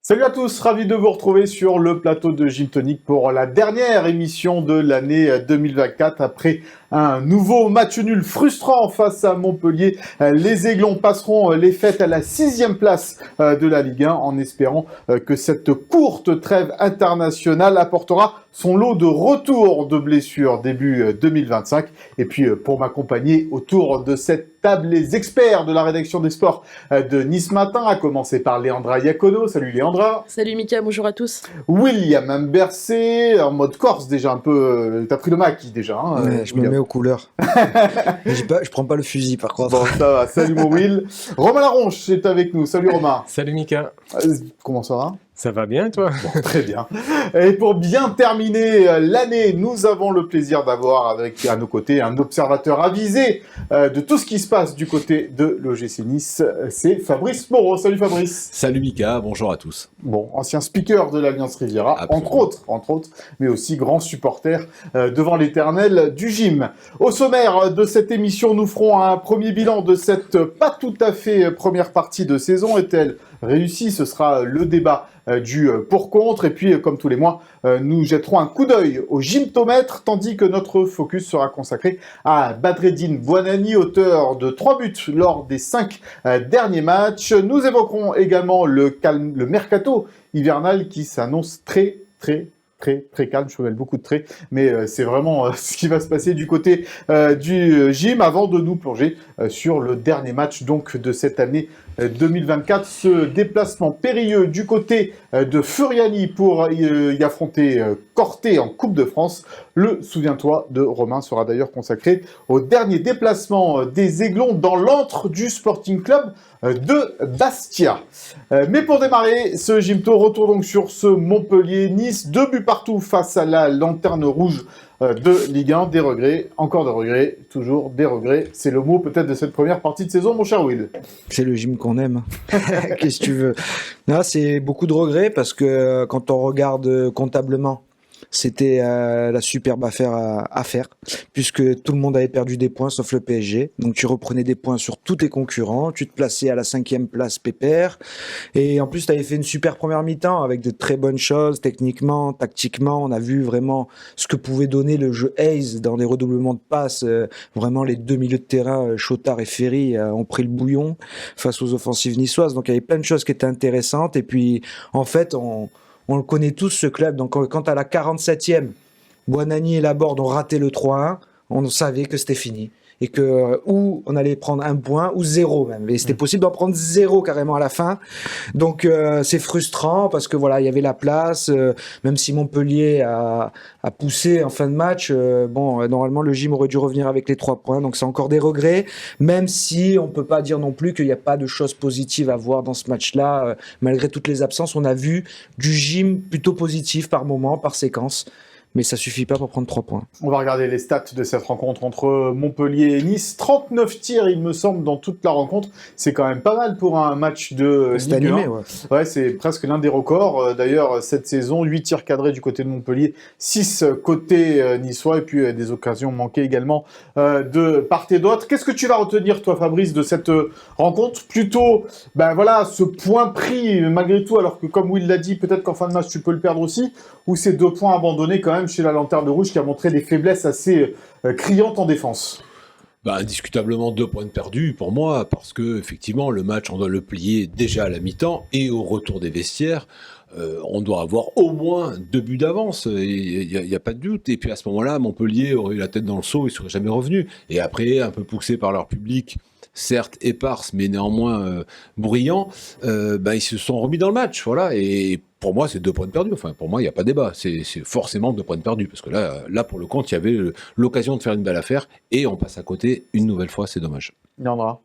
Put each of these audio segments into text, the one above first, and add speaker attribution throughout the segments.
Speaker 1: Salut à tous, ravi de vous retrouver sur le plateau de Gym Tonic pour la dernière émission de l'année 2024 après un nouveau match nul frustrant face à Montpellier. Les Aiglons passeront les fêtes à la 6e place de la Ligue 1 en espérant que cette courte trêve internationale apportera son lot de retour de blessures début 2025. Et puis pour m'accompagner autour de cette table, les experts de la rédaction des sports de Nice Matin, à commencer par Léandra Iacono. Salut Léandra.
Speaker 2: Salut Mika, bonjour à tous.
Speaker 1: William Bercé, en mode Corse déjà un peu. T'as pris le maquis déjà. Hein,
Speaker 3: ouais, je me mets aux couleurs. Mais je prends pas le fusil par contre.
Speaker 1: Bon, ça va. Salut mon Will. Romain Laronche est avec nous. Salut Romain.
Speaker 4: Salut Mika.
Speaker 1: Comment ça va?
Speaker 4: Ça va bien toi?
Speaker 1: Bon, très bien. Et pour bien terminer l'année, nous avons le plaisir d'avoir avec à nos côtés un observateur avisé de tout ce qui se passe du côté de l'OGC Nice. C'est Fabrice Moreau. Salut Fabrice.
Speaker 5: Salut Mika, bonjour à tous.
Speaker 1: Bon, ancien speaker de l'Alliance Riviera,
Speaker 5: Absolument.
Speaker 1: entre autres, mais aussi grand supporter devant l'éternel du gym. Au sommaire de cette émission, nous ferons un premier bilan de cette pas tout à fait première partie de saison. Est-elle réussie? Ce sera le débat du pour-contre. Et puis, comme tous les mois, nous jetterons un coup d'œil au gymtomètre, tandis que notre focus sera consacré à Badreddine Bouanani, auteur de 3 buts lors des 5 derniers matchs. Nous évoquerons également le mercato hivernal qui s'annonce très calme. Je mêle beaucoup de traits, mais c'est vraiment ce qui va se passer du côté du gym avant de nous plonger sur le dernier match donc de cette année 2024. Ce déplacement périlleux du côté de Furiani pour y affronter Corté en Coupe de France. Le Souviens-toi de Romain sera d'ailleurs consacré au dernier déplacement des Aiglons dans l'antre du Sporting Club de Bastia. Mais pour démarrer ce Gymto, retour donc sur ce Montpellier-Nice. 2 buts partout face à la lanterne rouge de Ligue 1. Des regrets, encore des regrets, toujours des regrets. C'est le mot peut-être de cette première partie de saison, mon cher Will.
Speaker 3: C'est le gym qu'on aime. Qu'est-ce que tu veux? Là, c'est beaucoup de regrets parce que quand on regarde comptablement, c'était la superbe affaire à faire, puisque tout le monde avait perdu des points sauf le PSG. Donc tu reprenais des points sur tous tes concurrents, tu te plaçais à la 5e place pépère, et en plus tu avais fait une super première mi-temps avec de très bonnes choses, techniquement, tactiquement. On a vu vraiment ce que pouvait donner le jeu Hayes dans des redoublements de passes. Vraiment les deux milieux de terrain, Chotard et Ferry, ont pris le bouillon face aux offensives niçoises. Donc il y avait plein de choses qui étaient intéressantes, et puis en fait on le connaît tous, ce club. Donc, quand à la 47e, Bouanani et Laborde ont raté le 3-1, on savait que c'était fini. Et que, ou on allait prendre 1 point, ou 0 même. Et c'était possible d'en prendre 0 carrément à la fin. Donc, c'est frustrant parce que voilà, il y avait la place. Même si Montpellier a poussé en fin de match, normalement, le gym aurait dû revenir avec les 3 points. Donc, c'est encore des regrets. Même si on peut pas dire non plus qu'il n'y a pas de choses positives à voir dans ce match-là. Malgré toutes les absences, on a vu du gym plutôt positif par moment, par séquence. Mais ça suffit pas pour prendre 3 points.
Speaker 1: On va regarder les stats de cette rencontre entre Montpellier et Nice. 39 tirs, il me semble, dans toute la rencontre. C'est quand même pas mal pour un match de Ligue 1.
Speaker 3: Animé, ouais.
Speaker 1: Ouais, c'est presque l'un des records. D'ailleurs, cette saison, 8 tirs cadrés du côté de Montpellier, 6 côté niçois, et puis des occasions manquées également de part et d'autre. Qu'est-ce que tu vas retenir, toi, Fabrice, de cette rencontre? Plutôt, ce point pris, malgré tout, alors que, comme Will l'a dit, peut-être qu'en fin de match, tu peux le perdre aussi, ou ces 2 points abandonnés quand même chez la Lanterne Rouge qui a montré des faiblesses assez criantes en défense.
Speaker 5: Indiscutablement 2 points de perdus pour moi, parce que effectivement le match on doit le plier déjà à la mi-temps et au retour des vestiaires. On doit avoir au moins 2 buts d'avance, il n'y a pas de doute. Et puis à ce moment-là, Montpellier aurait eu la tête dans le seau, ils ne seraient jamais revenus. Et après, un peu poussé par leur public, certes éparse, mais néanmoins bruyant, ils se sont remis dans le match. Voilà. Et pour moi, c'est 2 points de perdus. Enfin, pour moi, il n'y a pas débat. C'est forcément 2 points de perdus. Parce que là, pour le compte, il y avait l'occasion de faire une belle affaire. Et on passe à côté une nouvelle fois, c'est dommage.
Speaker 1: Leandra.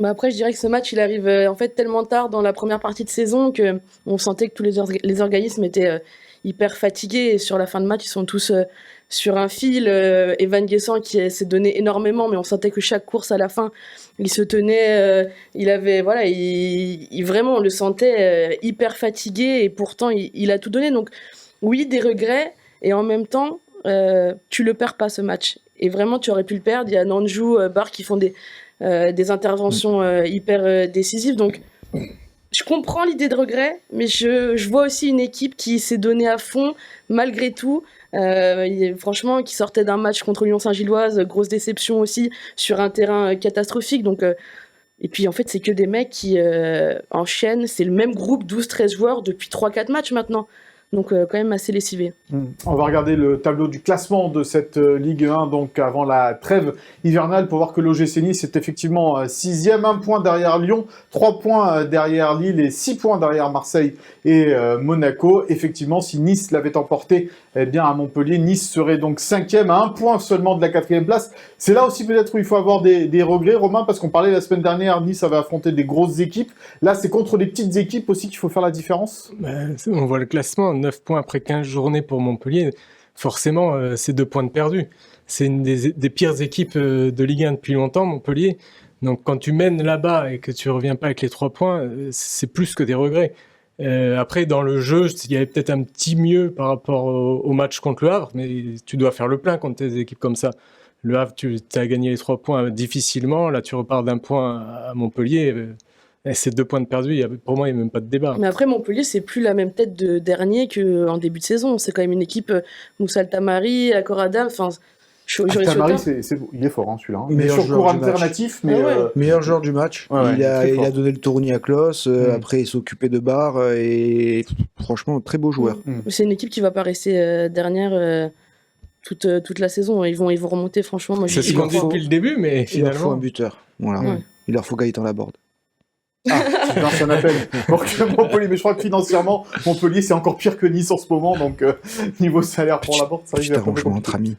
Speaker 2: Après, je dirais que ce match, il arrive en fait tellement tard dans la première partie de saison que on sentait que tous les organismes étaient hyper fatigués. Et sur la fin de match, ils sont tous sur un fil. Evan Guessant qui s'est donné énormément, mais on sentait que chaque course à la fin, il se tenait. Il avait, voilà, vraiment, on le sentait hyper fatigué et pourtant, il a tout donné. Donc, oui, des regrets et en même temps, tu le perds pas ce match. Et vraiment, tu aurais pu le perdre. Il y a Nanjou, Barre qui font des interventions hyper décisives. Donc, je comprends l'idée de regret, mais je vois aussi une équipe qui s'est donnée à fond, malgré tout. Franchement, qui sortait d'un match contre Lyon Saint-Gilloise, grosse déception aussi, sur un terrain catastrophique. Donc, et puis en fait, c'est que des mecs qui enchaînent. C'est le même groupe, 12-13 joueurs, depuis 3-4 matchs maintenant. Donc quand même assez lessivé.
Speaker 1: On va regarder le tableau du classement de cette Ligue 1, donc avant la trêve hivernale, pour voir que l'OGC Nice est effectivement 6e, 1 point derrière Lyon, 3 points derrière Lille et 6 points derrière Marseille et Monaco. Effectivement, si Nice l'avait emporté bien à Montpellier, Nice serait donc 5e, à 1 point seulement de la 4e place. C'est là aussi peut-être où il faut avoir des regrets, Romain, parce qu'on parlait la semaine dernière, Nice avait affronté des grosses équipes. Là, c'est contre les petites équipes aussi qu'il faut faire la différence.
Speaker 4: On voit le classement, 9 points après 15 journées pour Montpellier. Forcément, c'est 2 points de perdu. C'est une des pires équipes de Ligue 1 depuis longtemps, Montpellier. Donc quand tu mènes là-bas et que tu reviens pas avec les 3 points, c'est plus que des regrets. Après, dans le jeu, il y avait peut-être un petit mieux par rapport au match contre le Havre, mais tu dois faire le plein contre des équipes comme ça. Le Havre, tu as gagné les 3 points difficilement. Là, tu repars d'un point à Montpellier. C'est 2 points de perdu. Pour moi, il n'y a même pas de débat.
Speaker 2: Mais après, Montpellier, c'est plus la même tête de dernier qu'en début de saison. C'est quand même une équipe Moussa Altamari, Akorada. Enfin,
Speaker 1: Altamari, il est fort, hein, celui-là. Mais sur cours alternatif. Mais,
Speaker 3: meilleur joueur du match. Il a donné le tournis à Klos. Après, il s'est occupé de Barre. Et franchement, très beau joueur.
Speaker 2: C'est une équipe qui ne va pas rester dernière toute la saison. Ils vont remonter, franchement. Moi,
Speaker 4: c'est ce qu'on dit depuis le début, mais finalement...
Speaker 3: Il leur faut un buteur. Voilà. Il leur faut Gaëtan Laborde.
Speaker 1: C'est un appel pour Montpellier, mais je crois que financièrement, Montpellier c'est encore pire que Nice en ce moment, donc niveau salaire pour la porte, ça risque d'être compliqué.
Speaker 3: Entre amis.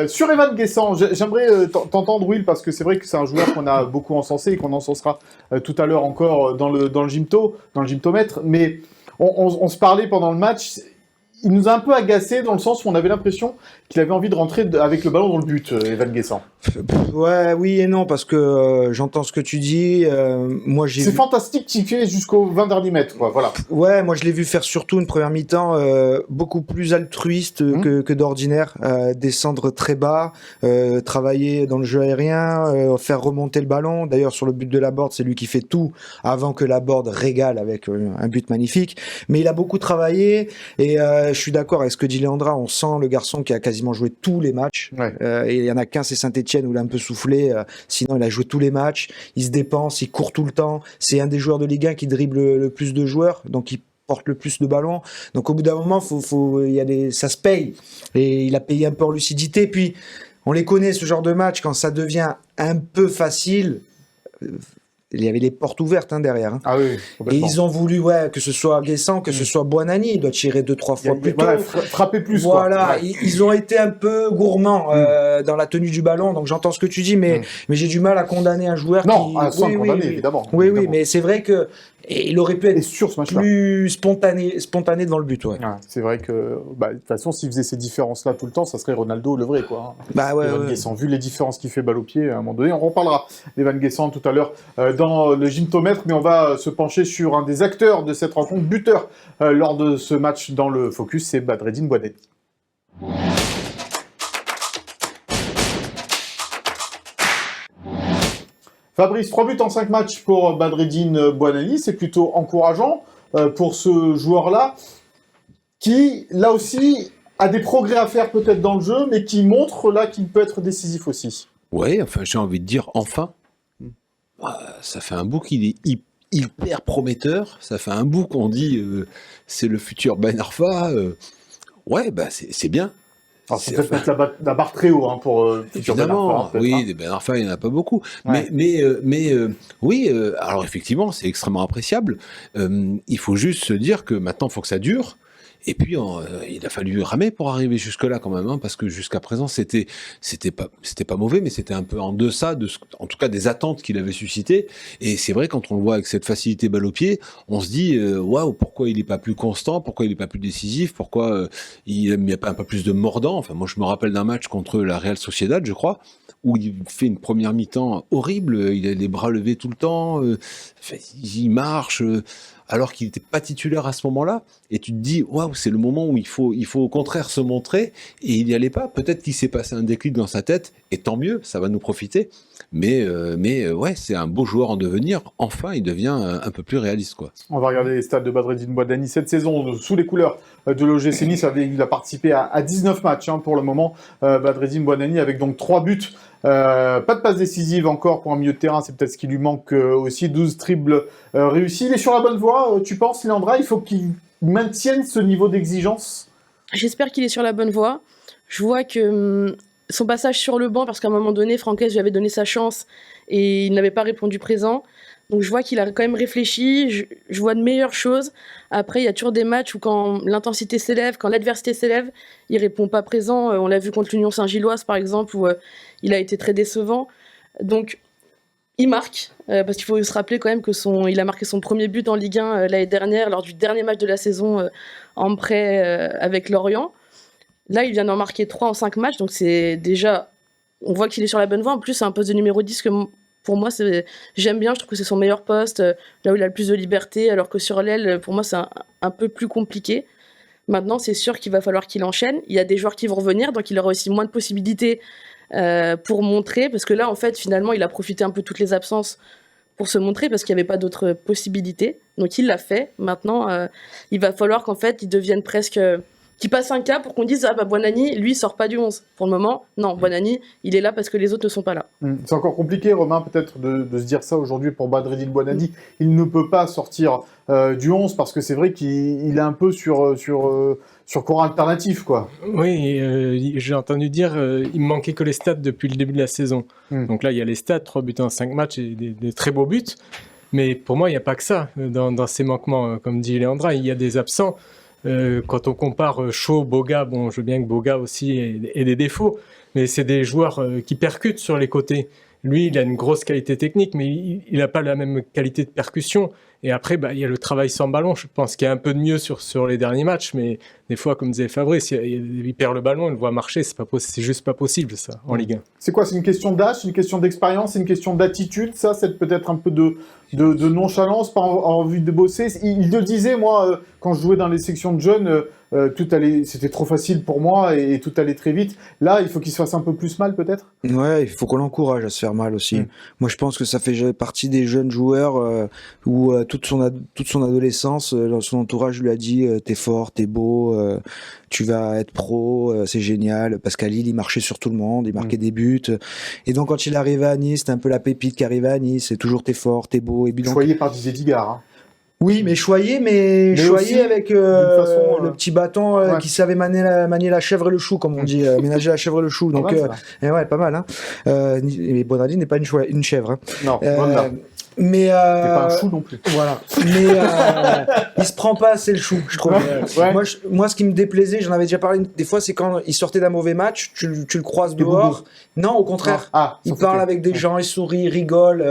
Speaker 1: Sur Evan Guessant, j'aimerais t'entendre, Will, parce que c'est vrai que c'est un joueur qu'on a beaucoup encensé et qu'on encensera tout à l'heure encore dans le gymtomètre, mais on se parlait pendant le match. Il nous a un peu agacé dans le sens où on avait l'impression qu'il avait envie de rentrer avec le ballon dans le but, Evan Guessant.
Speaker 3: Ouais, oui et non, parce que j'entends ce que tu dis. Moi,
Speaker 1: c'est fantastique qu'il fait jusqu'aux 20 derniers mètres, quoi. Voilà.
Speaker 3: Ouais, moi je l'ai vu faire surtout une première mi-temps beaucoup plus altruiste que d'ordinaire, descendre très bas, travailler dans le jeu aérien, faire remonter le ballon. D'ailleurs, sur le but de Laborde, c'est lui qui fait tout avant que Laborde régale avec un but magnifique. Mais il a beaucoup travaillé et je suis d'accord avec ce que dit Léandra. On sent le garçon qui a quasiment joué tous les matchs. Ouais. Et il y en a qu'un, c'est Saint-Etienne, où il a un peu soufflé. Sinon, il a joué tous les matchs. Il se dépense, il court tout le temps. C'est un des joueurs de Ligue 1 qui dribble le plus de joueurs. Donc, il porte le plus de ballons. Donc, au bout d'un moment, ça se paye. Et il a payé un peu en lucidité. Puis, on les connaît, ce genre de match, quand ça devient un peu facile. Il y avait les portes ouvertes derrière.
Speaker 1: Ah oui,
Speaker 3: et ils ont voulu que ce soit Guessant, que ce soit Buonanni. Il doit tirer 2-3 fois plus tôt.
Speaker 1: Frapper plus.
Speaker 3: Voilà, quoi. Ils ont été un peu gourmands dans la tenue du ballon. Donc j'entends ce que tu dis, mais j'ai du mal à condamner un joueur
Speaker 1: sans condamner, évidemment.
Speaker 3: Oui, mais c'est vrai que il aurait pu être plus spontané devant le but. Ouais.
Speaker 1: C'est vrai que, de toute façon, s'il faisait ces différences-là tout le temps, ça serait Ronaldo le vrai, quoi.
Speaker 3: Evan
Speaker 1: Guessant, vu les différences qu'il fait balle au pied, à un moment donné, on reparlera d'Evan Guessant tout à l'heure dans le gymtomètre, mais on va se pencher sur un des acteurs de cette rencontre, buteur lors de ce match dans le Focus, c'est Badreddine Bouanani. Fabrice, 3 buts en 5 matchs pour Badreddine Bouanani, c'est plutôt encourageant pour ce joueur-là, qui, là aussi, a des progrès à faire peut-être dans le jeu, mais qui montre là qu'il peut être décisif aussi.
Speaker 5: Ouais, enfin j'ai envie de dire enfin. Ça fait un bout qu'il est hyper prometteur, ça fait un bout qu'on dit c'est le futur Ben Arfa. C'est bien.
Speaker 1: Alors, c'est peut-être mettre la barre très haut pour futur Ben Arfa.
Speaker 5: Oui, des Ben Arfa, il n'y en a pas beaucoup. Ouais. Oui, alors effectivement, c'est extrêmement appréciable. Il faut juste se dire que maintenant, il faut que ça dure. Et puis, il a fallu ramer pour arriver jusque-là quand même, parce que jusqu'à présent, c'était pas mauvais, mais c'était un peu en deçà en tout cas des attentes qu'il avait suscitées. Et c'est vrai, quand on le voit avec cette facilité balle au pied, on se dit, waouh, pourquoi il est pas plus constant, pourquoi il est pas plus décisif, pourquoi il n'y a pas un peu plus de mordant. Enfin, moi, je me rappelle d'un match contre la Real Sociedad, je crois, où il fait une première mi-temps horrible, il a les bras levés tout le temps, il marche. alors qu'il n'était pas titulaire à ce moment-là. Et tu te dis, waouh, c'est le moment où il faut au contraire se montrer, et il n'y allait pas. Peut-être qu'il s'est passé un déclic dans sa tête, et tant mieux, ça va nous profiter. Mais ouais, c'est un beau joueur en devenir. Enfin, il devient un peu plus réaliste, quoi.
Speaker 1: On va regarder les stats de Badreddine Bouadani cette saison sous les couleurs de l'OGC Nice. Il a participé à 19 matchs pour le moment. Badreddine Bouadani avec donc 3 buts. Pas de passe décisive encore pour un milieu de terrain, c'est peut-être ce qui lui manque aussi. 12 dribbles réussis. Il est sur la bonne voie, tu penses, Leandra? Il faut qu'il maintienne ce niveau d'exigence?
Speaker 2: J'espère qu'il est sur la bonne voie. Je vois que son passage sur le banc, parce qu'à un moment donné, Franquès lui avait donné sa chance et il n'avait pas répondu présent. Donc je vois qu'il a quand même réfléchi, je vois de meilleures choses. Après, il y a toujours des matchs où quand l'intensité s'élève, quand l'adversité s'élève, il répond pas présent. On l'a vu contre l'Union Saint-Gilloise, par exemple, où il a été très décevant. Donc, il marque, parce qu'il faut se rappeler quand même il a marqué son premier but en Ligue 1 l'année dernière, lors du dernier match de la saison en prêt avec Lorient. Là, il vient d'en marquer 3 en 5 matchs, donc c'est déjà... On voit qu'il est sur la bonne voie. En plus, c'est un poste de numéro 10 que... Pour moi, j'aime bien, je trouve que c'est son meilleur poste, là où il a le plus de liberté, alors que sur l'aile, pour moi, c'est un peu plus compliqué. Maintenant, c'est sûr qu'il va falloir qu'il enchaîne. Il y a des joueurs qui vont revenir, donc il aura aussi moins de possibilités pour montrer, parce que là, en fait, finalement, il a profité un peu de toutes les absences pour se montrer, parce qu'il n'y avait pas d'autres possibilités. Donc il l'a fait. Maintenant, il va falloir qu'en fait, il devienne presque... qu'il passe un cap pour qu'on dise ah bah Bouanani, lui, il sort pas du 11. Pour le moment, non, Bouanani, il est là parce que les autres ne sont pas là.
Speaker 1: C'est encore compliqué, Romain, peut-être de se dire ça aujourd'hui pour Badreddine Bouanani. Il ne peut pas sortir du 11 parce que c'est vrai qu'il est un peu sur courant alternatif, quoi.
Speaker 4: Oui, j'ai entendu dire il me manquait que les stats depuis le début de la saison. Donc là, il y a les stats, 3 buts en 5 matchs et des très beaux buts. Mais pour moi, il n'y a pas que ça dans ces manquements. Comme dit Leandra, il y a des absents. Quand on compare Shaw, Boga, bon, je veux bien que Boga aussi ait des défauts, mais c'est des joueurs qui percutent sur les côtés. Lui, il a une grosse qualité technique, mais il n'a pas la même qualité de percussion. Et après, il y a le travail sans ballon. Je pense qu'il y a un peu de mieux sur les derniers matchs, mais des fois, comme disait Fabrice, il perd le ballon, il le voit marcher, c'est juste pas possible, ça, en Ligue 1.
Speaker 1: C'est quoi? C'est une question d'âge, c'est une question d'expérience, c'est une question d'attitude, ça? C'est peut-être un peu de nonchalance, pas envie de bosser. Il le disait, moi, quand je jouais dans les sections de jeunes, c'était trop facile pour moi et tout allait très vite. Là, il faut qu'il se fasse un peu plus mal, peut-être?
Speaker 3: Ouais, il faut qu'on l'encourage à se faire mal aussi. Moi, je pense que ça fait partie des jeunes joueurs où toute son adolescence, son entourage lui a dit t'es fort, t'es beau, tu vas être pro, c'est génial. Parce qu'à Lille, il marchait sur tout le monde, il marquait des buts. Et donc, quand il arrivait à Nice, c'était un peu la pépite qui arrivait à Nice. C'est toujours t'es fort, t'es beau. Et
Speaker 1: Choyé par Didier Digard, hein.
Speaker 3: Oui, mais choyé avec le petit bâton qui savait manier la chèvre et le chou, comme on dit, ménager la chèvre et le chou. Donc, ouais, pas mal. Hein. Et Bouanani n'est pas une chèvre. Hein.
Speaker 1: Non,
Speaker 3: mais
Speaker 1: c'est pas un chou non plus.
Speaker 3: Voilà. Mais il se prend pas assez le chou, je trouve.
Speaker 1: Ouais.
Speaker 3: Moi, ce qui me déplaisait, j'en avais déjà parlé des fois, c'est quand il sortait d'un mauvais match, tu le croises dehors. Non, au contraire. Il parle avec des gens, il sourit, il rigole.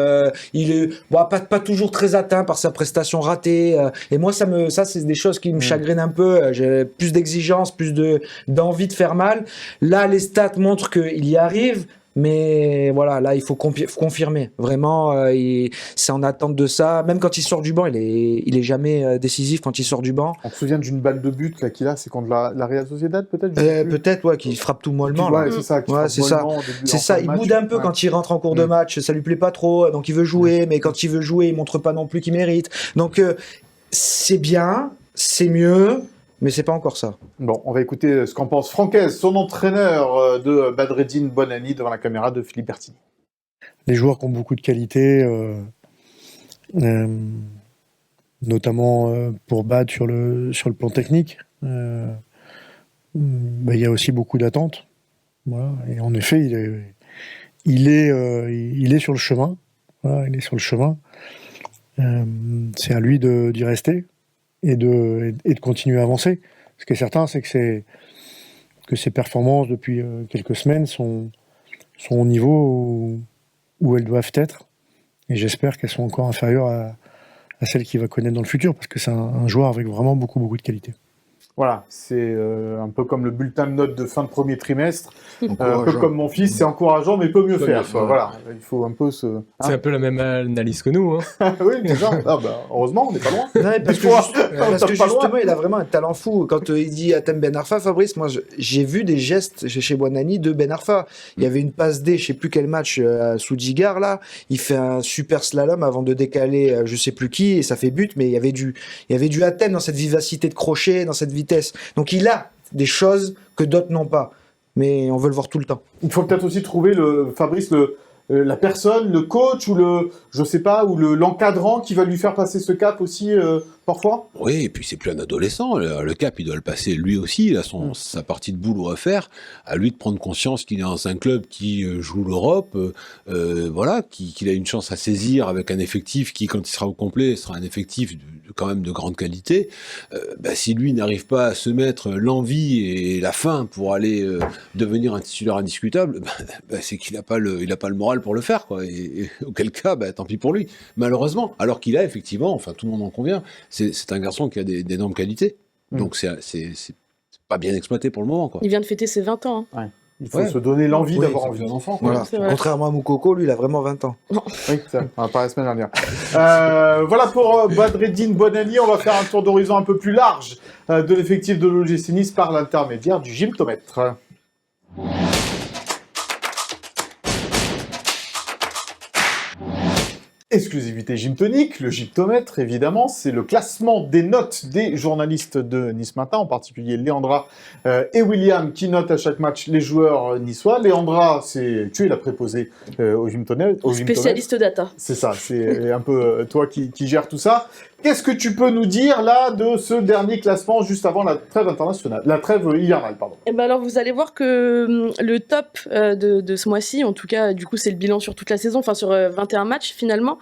Speaker 3: Il est pas toujours très atteint par sa prestation ratée. Et moi, ça c'est des choses qui me chagrinent un peu. J'ai plus d'exigence, plus d'envie de faire mal. Là, les stats montrent qu'il y arrive. Mais voilà, là, il faut confirmer. Vraiment, c'est en attente de ça. Même quand il sort du banc, il est jamais décisif quand il sort du banc.
Speaker 1: On se souvient d'une balle de but là qu'il a, c'est contre la Real Sociedad, peut-être.
Speaker 3: Peut-être, ouais, qu'il frappe tout mollement.
Speaker 1: Ouais, c'est ça.
Speaker 3: C'est ça. Il boude un peu quand il rentre en cours de match. Ça lui plaît pas trop, donc il veut jouer. Mais quand il veut jouer, il montre pas non plus qu'il mérite. Donc c'est bien, c'est mieux. Mais c'est pas encore ça.
Speaker 1: Bon, on va écouter ce qu'en pense Franquès, son entraîneur de Badreddine Bouanani devant la caméra de Philippe Bertini.
Speaker 6: Les joueurs qui ont beaucoup de qualité, notamment pour Bad sur le plan technique, il y a aussi beaucoup d'attentes. Voilà. Et en effet, il est sur le chemin. Voilà, il est sur le chemin. C'est à lui d'y rester. Et de continuer à avancer. Ce qui est certain, c'est que ses performances depuis quelques semaines sont au niveau où elles doivent être. Et j'espère qu'elles sont encore inférieures à celles qu'il va connaître dans le futur, parce que c'est un joueur avec vraiment beaucoup de qualité.
Speaker 1: Voilà, c'est un peu comme le bulletin de notes de fin de premier trimestre, un peu
Speaker 3: Encourageant.
Speaker 1: comme mon fils, c'est encourageant, mais peut mieux
Speaker 5: Peut
Speaker 1: faire.
Speaker 5: mieux faire,
Speaker 1: Quoi. Voilà, il faut un peu se...
Speaker 4: C'est un peu la même analyse que nous. Hein.
Speaker 1: oui, déjà. Ah, bah, heureusement, on n'est pas loin.
Speaker 3: Ouais, parce
Speaker 1: Des fois,
Speaker 3: parce
Speaker 1: on
Speaker 3: que
Speaker 1: tape pas loin.
Speaker 3: justement, il a vraiment un talent fou. Quand il dit à Tem Ben Arfa, Fabrice, moi j'ai vu des gestes chez Buonanni de Ben Arfa. Il y avait une passe D, je sais plus quel match, sous Digar, là. Il fait un super slalom avant de décaler je sais plus qui, et ça fait but, mais il y avait du Athènes dans cette vivacité de crochet, dans cette vitesse. Donc il a des choses que d'autres n'ont pas. Mais on veut le voir tout le temps.
Speaker 1: Il faut peut-être aussi trouver, Fabrice, la personne, le coach ou je sais pas, ou l'encadrant qui va lui faire passer ce cap aussi parfois.
Speaker 5: Oui, et puis c'est plus un adolescent. Le cap, il doit le passer lui aussi. Il a sa partie de boulot à faire. À lui de prendre conscience qu'il est dans un club qui joue l'Europe, voilà, qu'il a une chance à saisir avec un effectif qui, quand il sera au complet, sera un effectif quand même de grande qualité. Si lui n'arrive pas à se mettre l'envie et la faim pour aller devenir un titulaire indiscutable, c'est qu'il n'a pas le moral pour le faire, quoi. Et auquel cas, tant pis pour lui. Malheureusement, alors qu'il a effectivement, enfin tout le monde en convient, c'est un garçon qui a d'énormes qualités. Donc c'est pas bien exploité pour le moment, quoi.
Speaker 2: Il vient de fêter ses 20 ans. Hein.
Speaker 1: Il faut se donner l'envie
Speaker 5: Oui,
Speaker 1: d'avoir
Speaker 5: ça
Speaker 1: envie
Speaker 5: fait-
Speaker 1: d'un enfant.
Speaker 3: Voilà.
Speaker 2: C'est vrai.
Speaker 3: Contrairement à Moukoko, lui, il a vraiment 20 ans.
Speaker 1: Oui, ça, pas la semaine dernière. Voilà pour Badreddine Buonanni. On va faire un tour d'horizon un peu plus large de l'effectif de l'OGC Nice par l'intermédiaire du gymtomètre. Exclusivité gymtonique, le gymtomètre, évidemment, c'est le classement des notes des journalistes de Nice Matin, en particulier Léandra et William, qui notent à chaque match les joueurs niçois. Léandra, tu es la préposée au gymtomètre.
Speaker 2: Spécialiste data.
Speaker 1: C'est ça, c'est un peu toi qui gères tout ça. Qu'est-ce que tu peux nous dire là de ce dernier classement juste avant la trêve internationale, la trêve hivernale, pardon.
Speaker 2: Et ben alors vous allez voir que le top de ce mois-ci, en tout cas du coup c'est le bilan sur toute la saison, enfin sur 21 matchs finalement,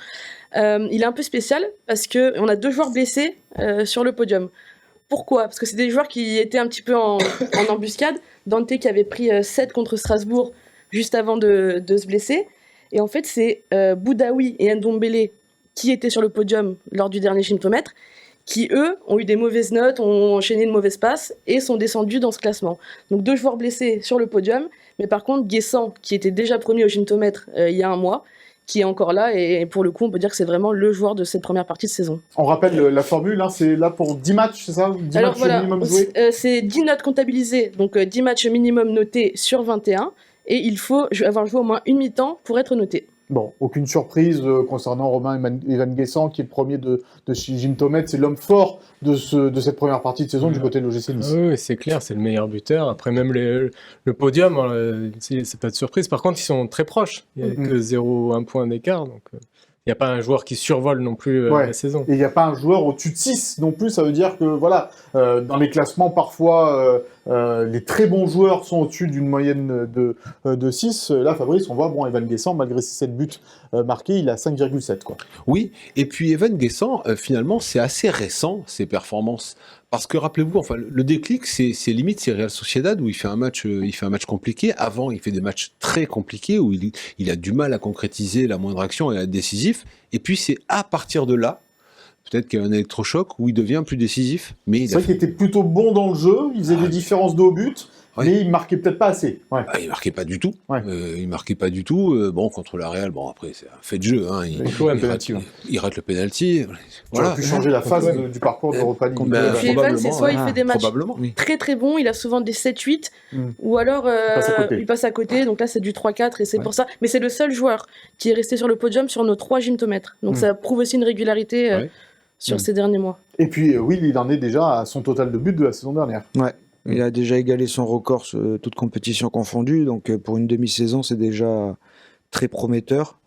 Speaker 2: il est un peu spécial parce que on a 2 joueurs blessés sur le podium. Pourquoi ? Parce que c'est des joueurs qui étaient un petit peu en embuscade. Dante qui avait pris 7 contre Strasbourg juste avant de se blesser. Et en fait c'est Boudaoui et Ndombele qui étaient sur le podium lors du dernier gymtomètre, qui, eux, ont eu des mauvaises notes, ont enchaîné de mauvaises passes et sont descendus dans ce classement. Donc 2 joueurs blessés sur le podium, mais par contre, Guessant, qui était déjà premier au gymtomètre il y a un mois, qui est encore là, et pour le coup, on peut dire que c'est vraiment le joueur de cette première partie de saison.
Speaker 1: On rappelle la formule, hein, c'est là pour 10 matchs, c'est ça ? 10
Speaker 2: Alors
Speaker 1: matchs
Speaker 2: voilà,
Speaker 1: minimum joués.
Speaker 2: c'est 10 notes comptabilisées, donc 10 matchs minimum notés sur 21, et il faut avoir joué au moins une mi-temps pour être noté.
Speaker 1: Bon, aucune surprise concernant Romain Evan Guessant, qui est le premier de chez Gymtomètre. C'est l'homme fort de cette première partie de saison du côté de l'OGC Nice.
Speaker 4: Oui, c'est clair, c'est le meilleur buteur. Après, même le podium, c'est pas de surprise. Par contre, ils sont très proches. Il n'y a que 0,1 point d'écart. Donc, il n'y a pas un joueur qui survole non plus la saison.
Speaker 1: Et il n'y a pas un joueur au-dessus de 6 non plus. Ça veut dire que, voilà, dans les classements, parfois, les très bons joueurs sont au-dessus d'une moyenne de 6. Là, Fabrice, on voit, bon, Evan Guessant, malgré ses 7 buts marqués, il a 5,7, quoi.
Speaker 5: Oui, et puis Evan Guessant, finalement, c'est assez récent, ses performances. Parce que rappelez-vous, enfin, le déclic, c'est limite, c'est Real Sociedad où il fait un match compliqué. Avant, il fait des matchs très compliqués où il a du mal à concrétiser la moindre action et à être décisif. Et puis c'est à partir de là, peut-être qu'il y a un électrochoc où il devient plus décisif. Mais
Speaker 1: C'est vrai qu'il était plutôt bon dans le jeu, il faisait des différences de haut but,
Speaker 5: Ouais.
Speaker 1: mais il marquait peut-être pas assez. Ouais.
Speaker 5: il marquait pas du tout.
Speaker 1: Ouais.
Speaker 5: Il marquait pas du tout. Bon, contre la Real, bon après c'est un fait de jeu. Hein. Il rate le penalty.
Speaker 1: Voilà.
Speaker 5: Voilà.
Speaker 1: Pu changer la phase du parcours d'Europa League.
Speaker 5: Ben,
Speaker 2: Puis Evan, c'est soit il fait des matchs
Speaker 5: Probablement.
Speaker 2: très très bons, il a souvent des 7-8, ou alors il passe à côté, donc là c'est du 3-4, et c'est pour ça. Mais c'est le seul joueur qui est resté sur le podium sur nos 3 gymtomètres. Donc ça prouve aussi une régularité sur ces derniers mois.
Speaker 1: Et puis Will, il en est déjà à son total de buts de la saison dernière.
Speaker 3: Ouais. Il a déjà égalé son record, toute compétition confondue. Donc, pour une demi-saison, c'est déjà très prometteur.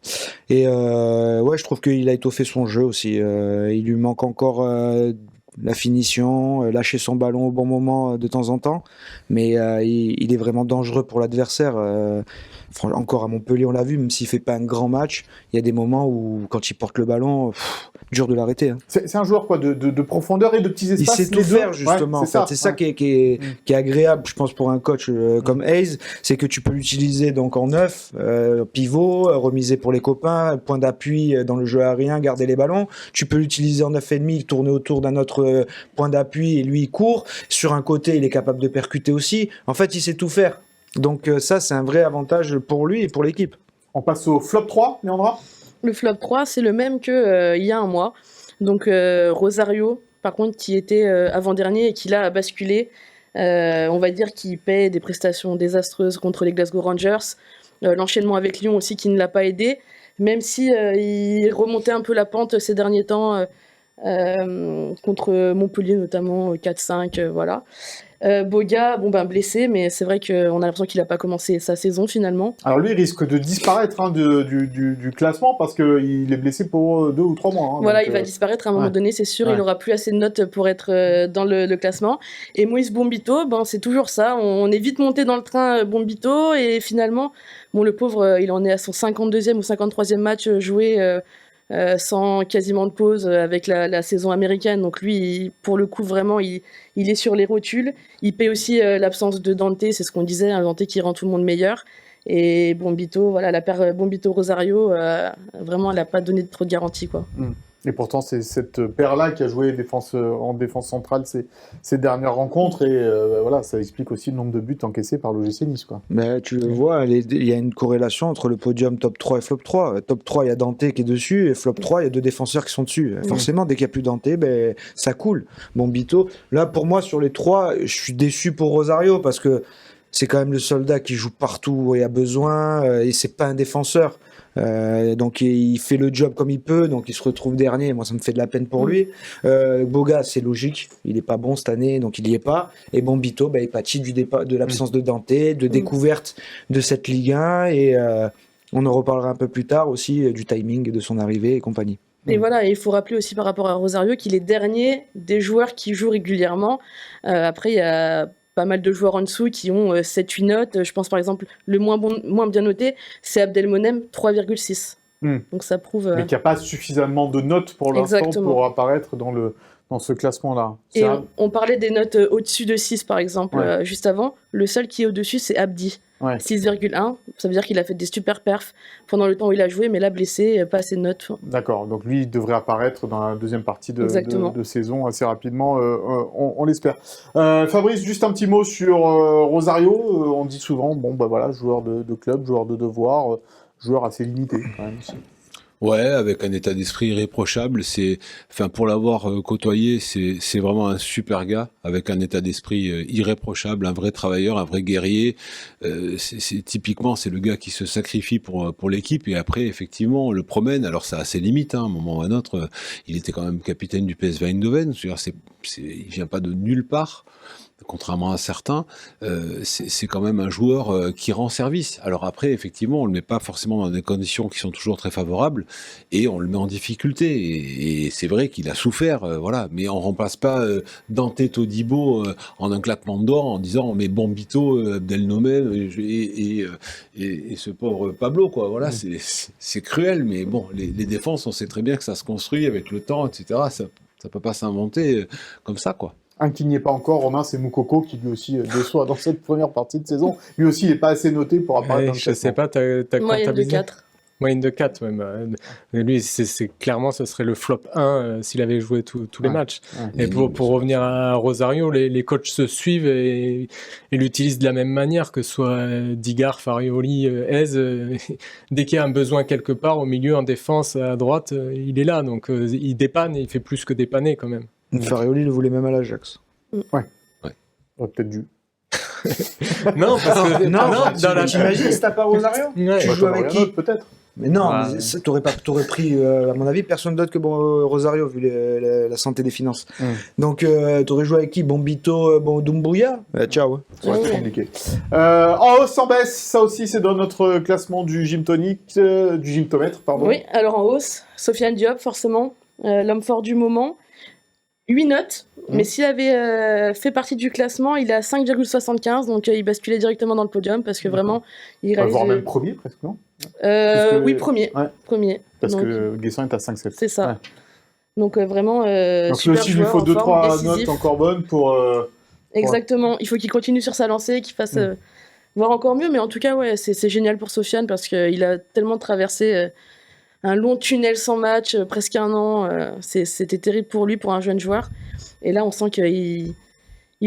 Speaker 3: Et ouais, je trouve qu'il a étoffé son jeu aussi. Il lui manque encore la finition, lâcher son ballon au bon moment de temps en temps. Mais il est vraiment dangereux pour l'adversaire. Encore à Montpellier, on l'a vu, même s'il fait pas un grand match, il y a des moments où, quand il porte le ballon, dur de l'arrêter. Hein.
Speaker 1: C'est un joueur quoi, de profondeur et de petits espaces.
Speaker 3: Il sait tout faire, justement.
Speaker 1: Ouais,
Speaker 3: en fait. C'est ça qui est agréable, je pense, pour un coach comme Hayes, c'est que tu peux l'utiliser donc en neuf, pivot, remiser pour les copains, point d'appui dans le jeu aérien, garder les ballons. Tu peux l'utiliser en 9,5, tourner autour d'un autre point d'appui et lui, il court. Sur un côté, il est capable de percuter aussi. En fait, il sait tout faire. Donc ça, c'est un vrai avantage pour lui et pour l'équipe.
Speaker 1: On passe au flop 3, Léandra.
Speaker 2: Le flop 3, c'est le même que il y a un mois. Donc Rosario, par contre, qui était avant-dernier et qui là a basculé. On va dire qu'il paie des prestations désastreuses contre les Glasgow Rangers. L'enchaînement avec Lyon aussi qui ne l'a pas aidé. Même si il remontait un peu la pente ces derniers temps contre Montpellier notamment, 4-5, voilà. Boga, blessé, mais c'est vrai qu'on a l'impression qu'il n'a pas commencé sa saison finalement.
Speaker 1: Alors lui, il risque de disparaître du classement parce qu'il est blessé pour 2 ou 3 mois. Hein,
Speaker 2: voilà,
Speaker 1: donc,
Speaker 2: il va disparaître à un moment donné, c'est sûr.
Speaker 1: Ouais.
Speaker 2: Il n'aura plus assez de notes pour être dans le classement. Et Moïse Bombito, c'est toujours ça. On est vite monté dans le train Bombito et finalement, le pauvre, il en est à son 52e ou 53e match joué sans quasiment de pause avec la saison américaine. Donc lui, pour le coup, vraiment, il est sur les rotules. Il paie aussi l'absence de Dante, c'est ce qu'on disait, un Dante qui rend tout le monde meilleur. Et Bombito, voilà, la paire Bombito-Rosario, vraiment, elle n'a pas donné trop de garantie, quoi.
Speaker 1: Et pourtant, c'est cette paire-là qui a joué en défense centrale ces dernières rencontres. Et voilà, ça explique aussi le nombre de buts encaissés par l'OGC Nice, quoi.
Speaker 3: Mais tu le vois, il y a une corrélation entre le podium top 3 et flop 3. Top 3, il y a Dante qui est dessus, et flop 3, il y a 2 défenseurs qui sont dessus. Forcément, dès qu'il n'y a plus Dante, ça coule. Bombito, là, pour moi, sur les 3, je suis déçu pour Rosario, parce que c'est quand même le soldat qui joue partout où il y a besoin, et c'est pas un défenseur. Donc il fait le job comme il peut, donc il se retrouve dernier. Moi, ça me fait de la peine pour lui. Boga, c'est logique, il est pas bon cette année, donc il y est pas. Et Bombito, il pâtit de l'absence de Dante, de découverte de cette Ligue 1, et on en reparlera un peu plus tard aussi du timing de son arrivée et compagnie.
Speaker 2: Et voilà, et il faut rappeler aussi par rapport à Rosario qu'il est dernier des joueurs qui jouent régulièrement. Après, il y a pas mal de joueurs en dessous qui ont 7-8 notes. Je pense par exemple, le moins bien noté, c'est Abdelmonem, 3,6. Donc ça prouve...
Speaker 1: Mais qu'il n'y a pas suffisamment de notes pour l'instant pour apparaître dans ce classement-là.
Speaker 2: Et on parlait des notes au-dessus de 6 par exemple, juste avant. Le seul qui est au-dessus, c'est Abdi. 6,1, ça veut dire qu'il a fait des super perfs pendant le temps où il a joué, mais là blessé, pas assez de notes.
Speaker 1: D'accord, donc lui il devrait apparaître dans la deuxième partie de saison assez rapidement, on l'espère. Fabrice, juste un petit mot sur Rosario. On dit souvent, voilà, joueur de club, joueur de devoir, joueur assez limité quand même aussi.
Speaker 5: Ouais, avec un état d'esprit irréprochable. Pour l'avoir côtoyé, c'est vraiment un super gars avec un état d'esprit irréprochable, un vrai travailleur, un vrai guerrier. Typiquement, c'est le gars qui se sacrifie pour l'équipe, et après, effectivement, on le promène. Alors, ça a ses limites, hein, à un moment ou à un autre. Il était quand même capitaine du PSV Eindhoven. Il vient pas de nulle part. Contrairement à certains, c'est quand même un joueur qui rend service. Alors après, effectivement, on le met pas forcément dans des conditions qui sont toujours très favorables, et on le met en difficulté. Et c'est vrai qu'il a souffert, voilà. Mais on remplace pas Dante Todibo en un claquement de doigts en disant on met Bombito, Abdelmonem et ce pauvre Pablo, quoi. Voilà, c'est cruel, mais bon, les défenses, on sait très bien que ça se construit avec le temps, etc. Ça peut pas s'inventer comme ça, quoi.
Speaker 1: Un qui n'y est pas encore, Romain, c'est Moukoko, qui lui aussi déçoit dans cette première partie de saison. Lui aussi, il n'est pas assez noté pour apparaître dans le classement.
Speaker 4: Je sais pas, t'as
Speaker 2: Moyenne de 4.
Speaker 4: Moyenne de 4, lui, clairement, ce serait le flop 1 s'il avait joué tous les matchs. Et pour revenir à Rosario, les coachs se suivent et l'utilisent de la même manière, que ce soit Digard, Farioli, Hez. Dès qu'il y a un besoin quelque part, au milieu, en défense, à droite, il est là. Donc il dépanne, et il fait plus que dépanner quand même.
Speaker 3: Farioli le voulait même à l'Ajax.
Speaker 1: Ouais. On aurait peut-être dû.
Speaker 4: Non, parce que
Speaker 3: t'imagines si t'as pas Rosario, tu joues avec qui
Speaker 1: peut-être.
Speaker 3: Mais non, t'aurais pris, à mon avis, personne d'autre que Rosario, vu la santé des finances. Donc, t'aurais joué avec qui? Bombito, Doumbouya. Ciao.
Speaker 1: C'est compliqué. En hausse, en baisse, ça aussi, c'est dans notre classement du gymtomètre, pardon.
Speaker 2: Oui, alors en hausse, Sofiane Diop, forcément, l'homme fort du moment. 8 notes, mais s'il avait fait partie du classement, il est à 5,75, donc il basculait directement dans le podium parce que vraiment, il réalise.
Speaker 1: Voire même premier presque, non?
Speaker 2: Oui, premier.
Speaker 1: Ouais.
Speaker 2: Premier.
Speaker 1: Parce
Speaker 2: Donc,
Speaker 1: que Guessin est à 5,7.
Speaker 2: c'est ça.
Speaker 1: Ouais.
Speaker 2: Donc vraiment,
Speaker 1: Donc là
Speaker 2: super
Speaker 1: aussi, il lui
Speaker 2: joueur,
Speaker 1: faut
Speaker 2: en forme,
Speaker 1: 2-3 notes
Speaker 2: décisif.
Speaker 1: encore bonnes pour.
Speaker 2: Exactement. Il faut qu'il continue sur sa lancée, qu'il fasse voir encore mieux. Mais en tout cas, ouais, c'est génial pour Sofiane parce qu'il a tellement traversé un long tunnel sans match, presque un an. C'était terrible pour lui, pour un jeune joueur. Et là, on sent qu'il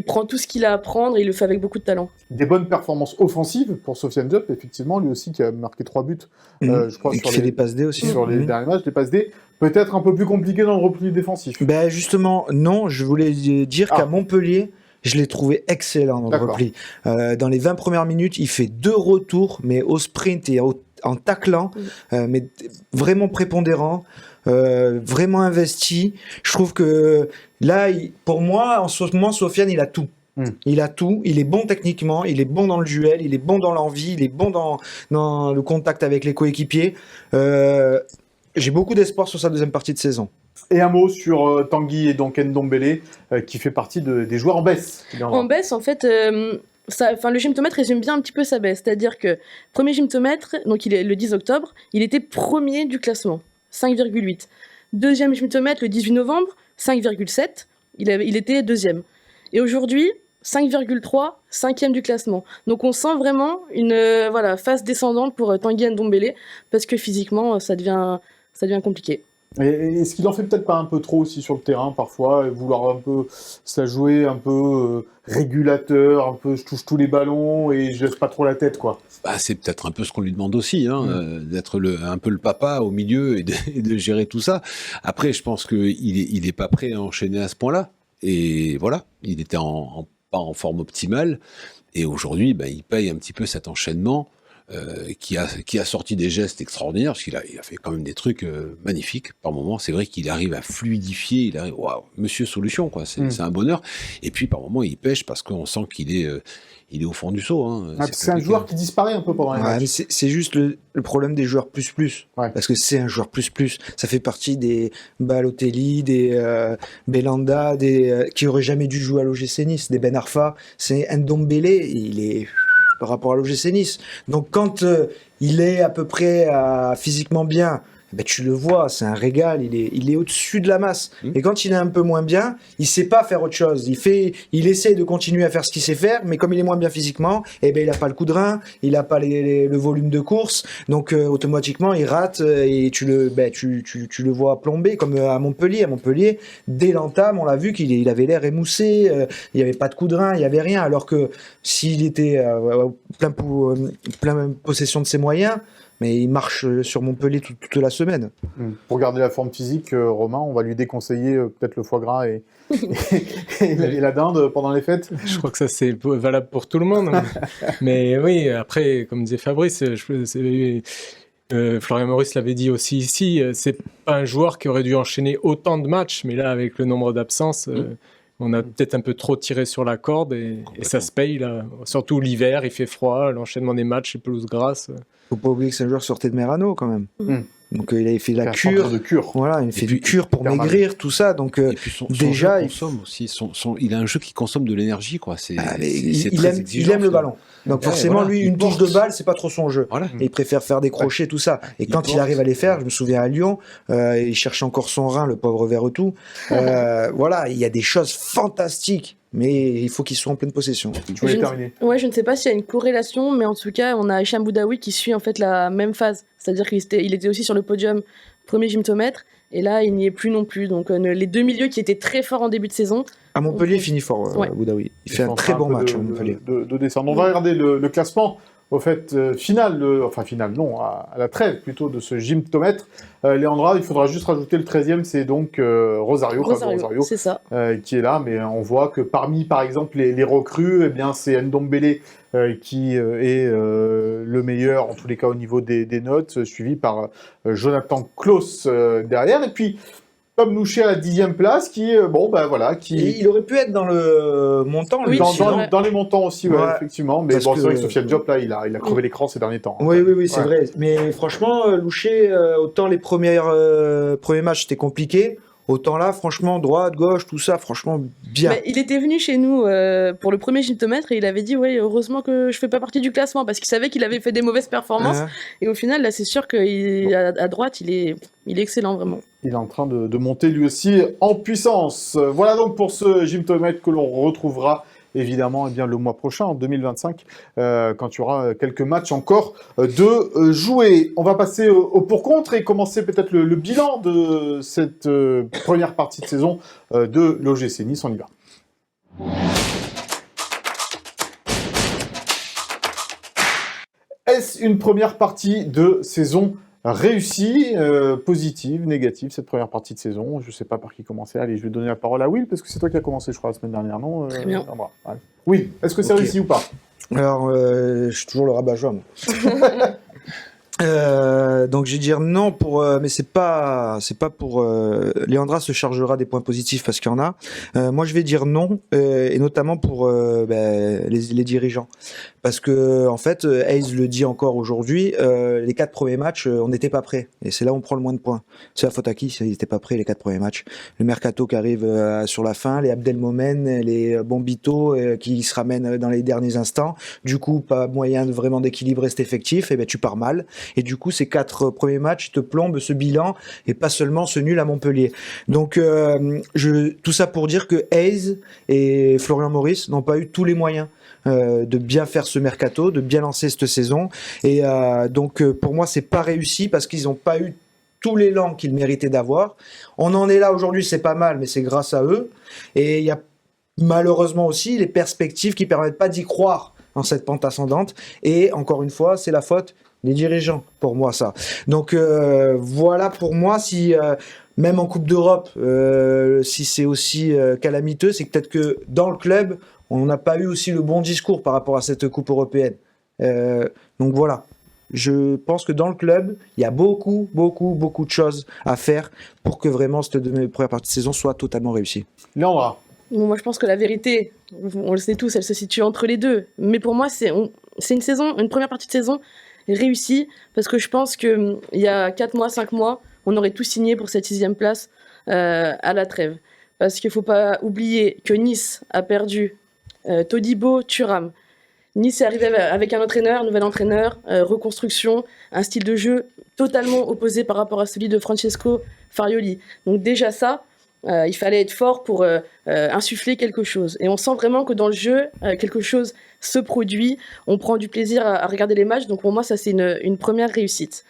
Speaker 2: prend tout ce qu'il a à prendre et il le fait avec beaucoup de talent.
Speaker 1: Des bonnes performances offensives pour Sofiane Diop, effectivement, lui aussi qui a marqué 3 buts, je crois,
Speaker 3: Et qui fait des passes D aussi.
Speaker 1: sur les derniers matchs, des passes D. Peut-être un peu plus compliqué dans le repli défensif.
Speaker 3: Ben justement, non, je voulais dire qu'à Montpellier, je l'ai trouvé excellent dans le
Speaker 1: D'accord.
Speaker 3: repli. Dans les 20 premières minutes, il fait 2 retours, mais au sprint et en taclant, mais vraiment prépondérant, vraiment investi. Je trouve que là, pour moi, en ce moment, Sofiane, il a tout. Il a tout, il est bon techniquement, il est bon dans le duel, il est bon dans l'envie, il est bon dans le contact avec les coéquipiers. J'ai beaucoup d'espoir sur sa deuxième partie de saison.
Speaker 1: Et un mot sur Tanguy et donc Ndombele, qui fait partie des joueurs en baisse.
Speaker 2: En baisse, en fait, le gymtomètre résume bien un petit peu sa baisse. C'est-à-dire que premier gymtomètre, donc il est le 10 octobre, il était premier du classement, 5,8. Deuxième gymtomètre, le 18 novembre, 5,7. Il était deuxième. Et aujourd'hui, 5,3, cinquième du classement. Donc on sent vraiment une phase descendante pour Tanguy Ndombele, parce que physiquement, ça devient compliqué.
Speaker 1: Et est-ce qu'il en fait peut-être pas un peu trop aussi sur le terrain parfois, et vouloir un peu se la jouer, un peu régulateur, un peu je touche tous les ballons et je laisse pas trop la tête, quoi.
Speaker 5: Bah, c'est peut-être un peu ce qu'on lui demande aussi, d'être un peu le papa au milieu et de gérer tout ça. Après, je pense qu'il est pas prêt à enchaîner à ce point-là. Et voilà, il était pas en forme optimale. Et aujourd'hui, il paye un petit peu cet enchaînement qui a sorti des gestes extraordinaires, parce qu'il a fait quand même des trucs magnifiques par moments. C'est vrai qu'il arrive à fluidifier, waouh, monsieur solution, quoi. C'est un bonheur. Et puis par moments, il pêche parce qu'on sent qu'il est au fond du seau.
Speaker 1: C'est un joueur qui disparaît un peu pendant les matchs.
Speaker 3: Mais c'est juste le problème des joueurs plus.
Speaker 1: Ouais.
Speaker 3: Parce que c'est un joueur plus. Ça fait partie des Balotelli, des Belanda, qui auraient jamais dû jouer à l'OGC Nice, des Ben Arfa. C'est Ndombele, il est par rapport à l'OGC Nice. Donc quand il est à peu près physiquement bien, tu le vois, c'est un régal, il est au-dessus de la masse. Et quand il est un peu moins bien, il sait pas faire autre chose. Il essaie de continuer à faire ce qu'il sait faire, mais comme il est moins bien physiquement, il a pas le coup de rein, il a pas le volume de course, donc automatiquement il rate et tu le vois plomber, comme à Montpellier. À Montpellier, dès l'entame, on l'a vu qu'il avait l'air émoussé, il y avait pas de coup de rein, il y avait rien, alors que s'il était plein possession de ses moyens, mais il marche sur Montpellier toute la semaine.
Speaker 1: Pour garder la forme physique, Romain, on va lui déconseiller peut-être le foie gras et la dinde pendant les fêtes.
Speaker 4: Je crois que ça, c'est valable pour tout le monde. Mais oui, après, comme disait Fabrice, Florian Maurice l'avait dit aussi ici, c'est pas un joueur qui aurait dû enchaîner autant de matchs, mais là, avec le nombre d'absences, on a peut-être un peu trop tiré sur la corde et ça se paye, là. Surtout l'hiver, il fait froid, l'enchaînement des matchs, les pelouses grasses.
Speaker 3: Faut pas oublier que c'est un joueur sorti de Merano quand même. Donc il avait fait la cure. Voilà, il fait du cure pour maigrir, tout ça. Donc
Speaker 5: et puis son
Speaker 3: déjà,
Speaker 5: jeu consomme aussi. Il a un jeu qui consomme de l'énergie, quoi.
Speaker 3: Il aime le ballon. Donc forcément, lui, une touche de balle, c'est pas trop son jeu.
Speaker 5: Voilà.
Speaker 3: Et il préfère faire des crochets, tout ça. Et quand il arrive à les faire, je me souviens à Lyon, il cherche encore son rein, le pauvre Verretou. Voilà, il y a des choses fantastiques. Mais il faut qu'ils soient en pleine possession.
Speaker 1: Tu voulais terminer.
Speaker 2: Ouais, je ne sais pas s'il y a une corrélation, mais en tout cas, on a Hicham Boudaoui qui suit en fait la même phase. C'est-à-dire qu'il était aussi sur le podium premier gymtomètre, et là, il n'y est plus non plus. Donc les deux milieux qui étaient très forts en début de saison.
Speaker 3: À Montpellier, il finit fort, Boudaoui. Il fait un très bon match à Montpellier.
Speaker 1: De descendre. On va regarder le classement. Au fait, à la trêve plutôt de ce gymtomètre. Léandra, il faudra juste rajouter le 13e, c'est donc Rosario,
Speaker 2: c'est ça.
Speaker 1: Qui est là, mais on voit que parmi, par exemple, les recrues, eh bien, c'est Ndombele qui est le meilleur, en tous les cas, au niveau des notes, suivi par Jonathan Klaus derrière. Et puis, Tom Nouchet à la 10e place, qui
Speaker 3: Et il aurait pu être dans le montant, lui.
Speaker 1: Dans les montants aussi, effectivement. Mais
Speaker 3: Parce
Speaker 1: c'est vrai que Sofiane Diop, là, il a crevé l'écran ces derniers temps.
Speaker 3: Oui, c'est vrai. Mais franchement, Louchet, autant les premiers matchs, c'était compliqué, Autant là, franchement, droite, gauche, tout ça, franchement, bien.
Speaker 2: Mais il était venu chez nous pour le premier gymnomètre et il avait dit ouais, heureusement que je fais pas partie du classement parce qu'il savait qu'il avait fait des mauvaises performances.
Speaker 3: Hein.
Speaker 2: Et au final, là, c'est sûr qu'à droite, il est excellent vraiment.
Speaker 1: Il est en train de monter lui aussi en puissance. Voilà donc pour ce gymnomètre que l'on retrouvera évidemment le mois prochain, en 2025, quand il y aura quelques matchs encore de jouer. On va passer au pour-contre et commencer peut-être le bilan de cette première partie de saison de l'OGC Nice. On y va. Est-ce une première partie de saison réussie, positive, négative, cette première partie de saison? Je ne sais pas par qui commencer. Allez, je vais donner la parole à Will, parce que c'est toi qui as commencé, je crois, la semaine dernière, non?
Speaker 2: Très bien.
Speaker 1: Ouais. Will, est-ce que c'est réussi ou pas?
Speaker 3: Alors, je suis toujours le rabat-joie, moi. Donc je vais dire non mais c'est pas pour Leandra se chargera des points positifs parce qu'il y en a. Moi je vais dire non et notamment pour les dirigeants parce que en fait Hayes le dit encore aujourd'hui, les 4 premiers matchs on n'était pas prêts et c'est là où on prend le moins de points. C'est la faute à qui? Ils n'étaient pas prêts les 4 premiers matchs. Le mercato qui arrive sur la fin, les Abdelmomen, les Bombito qui se ramènent dans les derniers instants. Du coup pas moyen de vraiment d'équilibrer cet effectif et tu pars mal. Et du coup, ces 4 premiers matchs te plombent ce bilan et pas seulement ce nul à Montpellier. Donc, tout ça pour dire que Hayes et Florian Maurice n'ont pas eu tous les moyens de bien faire ce mercato, de bien lancer cette saison. Et donc, pour moi, c'est pas réussi parce qu'ils n'ont pas eu tout l'élan qu'ils méritaient d'avoir. On en est là aujourd'hui, c'est pas mal, mais c'est grâce à eux. Et il y a malheureusement aussi les perspectives qui permettent pas d'y croire dans cette pente ascendante. Et encore une fois, c'est la faute des dirigeants, pour moi, ça. Donc, voilà, pour moi, si, même en Coupe d'Europe, si c'est aussi calamiteux, c'est peut-être que dans le club, on n'a pas eu aussi le bon discours par rapport à cette Coupe européenne. Donc, voilà. Je pense que dans le club, il y a beaucoup de choses à faire pour que vraiment cette première partie de saison soit totalement réussie.
Speaker 1: Léandra.
Speaker 2: Bon, moi, je pense que la vérité, on le sait tous, elle se situe entre les deux. Mais pour moi, c'est une première partie de saison réussi parce que je pense qu'il y a 4 mois, 5 mois, on aurait tout signé pour cette 6e place à la trêve. Parce qu'il ne faut pas oublier que Nice a perdu Todibo, Thuram. Nice est arrivé avec un nouvel entraîneur, reconstruction, un style de jeu totalement opposé par rapport à celui de Francesco Farioli. Donc déjà ça, il fallait être fort pour insuffler quelque chose. Et on sent vraiment que dans le jeu, quelque chose se produit. On prend du plaisir à regarder les matchs. Donc pour moi, ça, c'est une première réussite.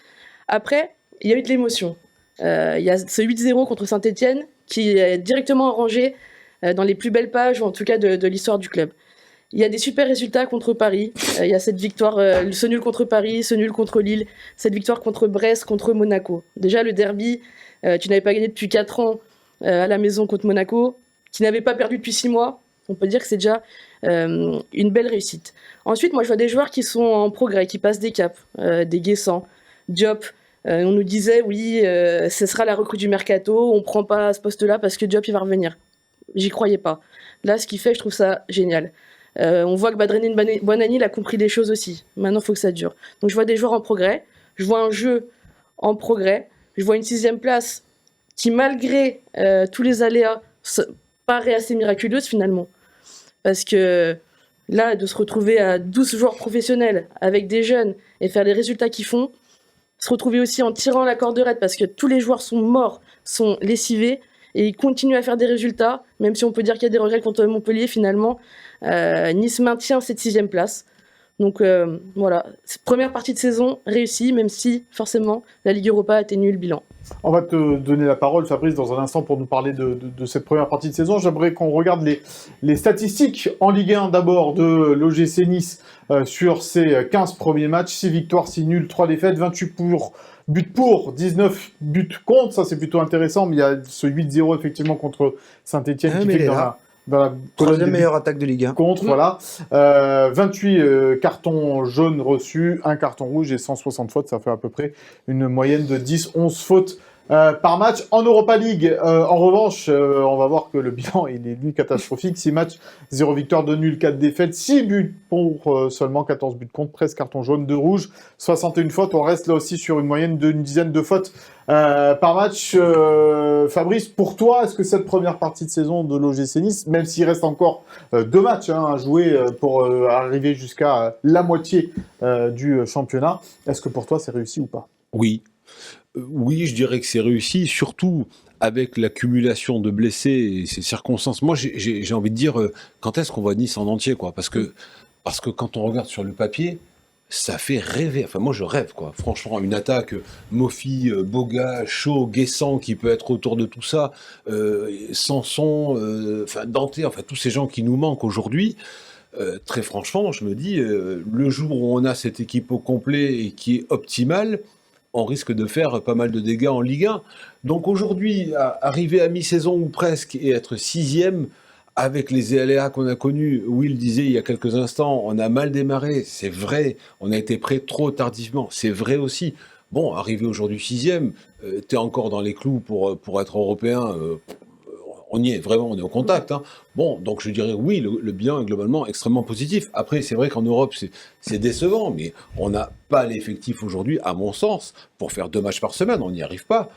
Speaker 2: Après, il y a eu de l'émotion. Il y a ce 8-0 contre Saint-Etienne qui est directement rangé dans les plus belles pages, ou en tout cas de l'histoire du club. Il y a des super résultats contre Paris. Il y a cette victoire, ce nul contre Paris, ce nul contre Lille, cette victoire contre Brest, contre Monaco. Déjà, le derby, tu n'avais pas gagné depuis 4 ans à la maison contre Monaco, qui n'avait pas perdu depuis 6 mois. On peut dire que c'est déjà une belle réussite. Ensuite, moi, je vois des joueurs qui sont en progrès, qui passent des caps, des Guessant, Diop. On nous disait, oui, ce sera la recrue du mercato, on prend pas ce poste-là parce que Diop, il va revenir. J'y croyais pas. Là, ce qu'il fait, je trouve ça génial. On voit que Badreddine Bouanani, il a compris des choses aussi. Maintenant, il faut que ça dure. Donc, je vois des joueurs en progrès. Je vois un jeu en progrès. Je vois une 6e place qui, malgré tous les aléas, paraît assez miraculeuse, finalement. Parce que là, de se retrouver à 12 joueurs professionnels avec des jeunes et faire les résultats qu'ils font, se retrouver aussi en tirant la corde raide parce que tous les joueurs sont morts, sont lessivés, et ils continuent à faire des résultats, même si on peut dire qu'il y a des regrets contre Montpellier, finalement. Nice maintient cette 6e place. Donc voilà, première partie de saison réussie, même si forcément la Ligue Europa a atténué le bilan.
Speaker 1: On va te donner la parole, Fabrice, dans un instant pour nous parler de cette première partie de saison. J'aimerais qu'on regarde les statistiques en Ligue 1 d'abord de l'OGC Nice sur ses 15 premiers matchs. 6 victoires, 6 nuls, 3 défaites, 28 buts pour, 19 buts contre. Ça, c'est plutôt intéressant, mais il y a ce 8-0 effectivement contre Saint-Etienne qui fait que dans la
Speaker 3: troisième meilleure attaque de Ligue 1.
Speaker 1: Contre, voilà. 28 cartons jaunes reçus, 1 carton rouge et 160 fautes. Ça fait à peu près une moyenne de 10-11 fautes par match. En Europa League, en revanche, on va voir que le bilan il est lui catastrophique. 6 matchs, 0 victoire, 2 nuls, 4 défaites, 6 buts pour seulement 14 buts contre, 13 cartons jaunes, 2 rouges, 61 fautes. On reste là aussi sur une moyenne d'une dizaine de fautes par match. Fabrice, pour toi, est-ce que cette première partie de saison de l'OGC Nice, même s'il reste encore 2 matchs à jouer pour arriver jusqu'à la moitié du championnat, est-ce que pour toi c'est réussi ou pas?
Speaker 5: Oui. Oui, je dirais que c'est réussi, surtout avec l'accumulation de blessés et ces circonstances. Moi, j'ai envie de dire, quand est-ce qu'on voit Nice en entier, quoi? Parce que quand on regarde sur le papier, ça fait rêver. Enfin, moi, je rêve, quoi. Franchement, une attaque, Mofi, Boga, Shaw, Guessant, qui peut être autour de tout ça, Sanson, enfin, Dante, enfin, tous ces gens qui nous manquent aujourd'hui. Très franchement, je me dis, le jour où on a cette équipe au complet et qui est optimale, on risque de faire pas mal de dégâts en Ligue 1. Donc aujourd'hui, arriver à mi-saison ou presque et être 6e, avec les aléas qu'on a connus, Will disait il y a quelques instants, on a mal démarré, c'est vrai, on a été prêt trop tardivement, c'est vrai aussi. Bon, arriver aujourd'hui 6e, t'es encore dans les clous pour être européen, on y est, vraiment, on est au contact. Hein. Bon, donc je dirais oui, le bilan est globalement extrêmement positif. Après, c'est vrai qu'en Europe, c'est décevant, mais on n'a pas l'effectif aujourd'hui, à mon sens, pour faire 2 matchs par semaine, on n'y arrive pas.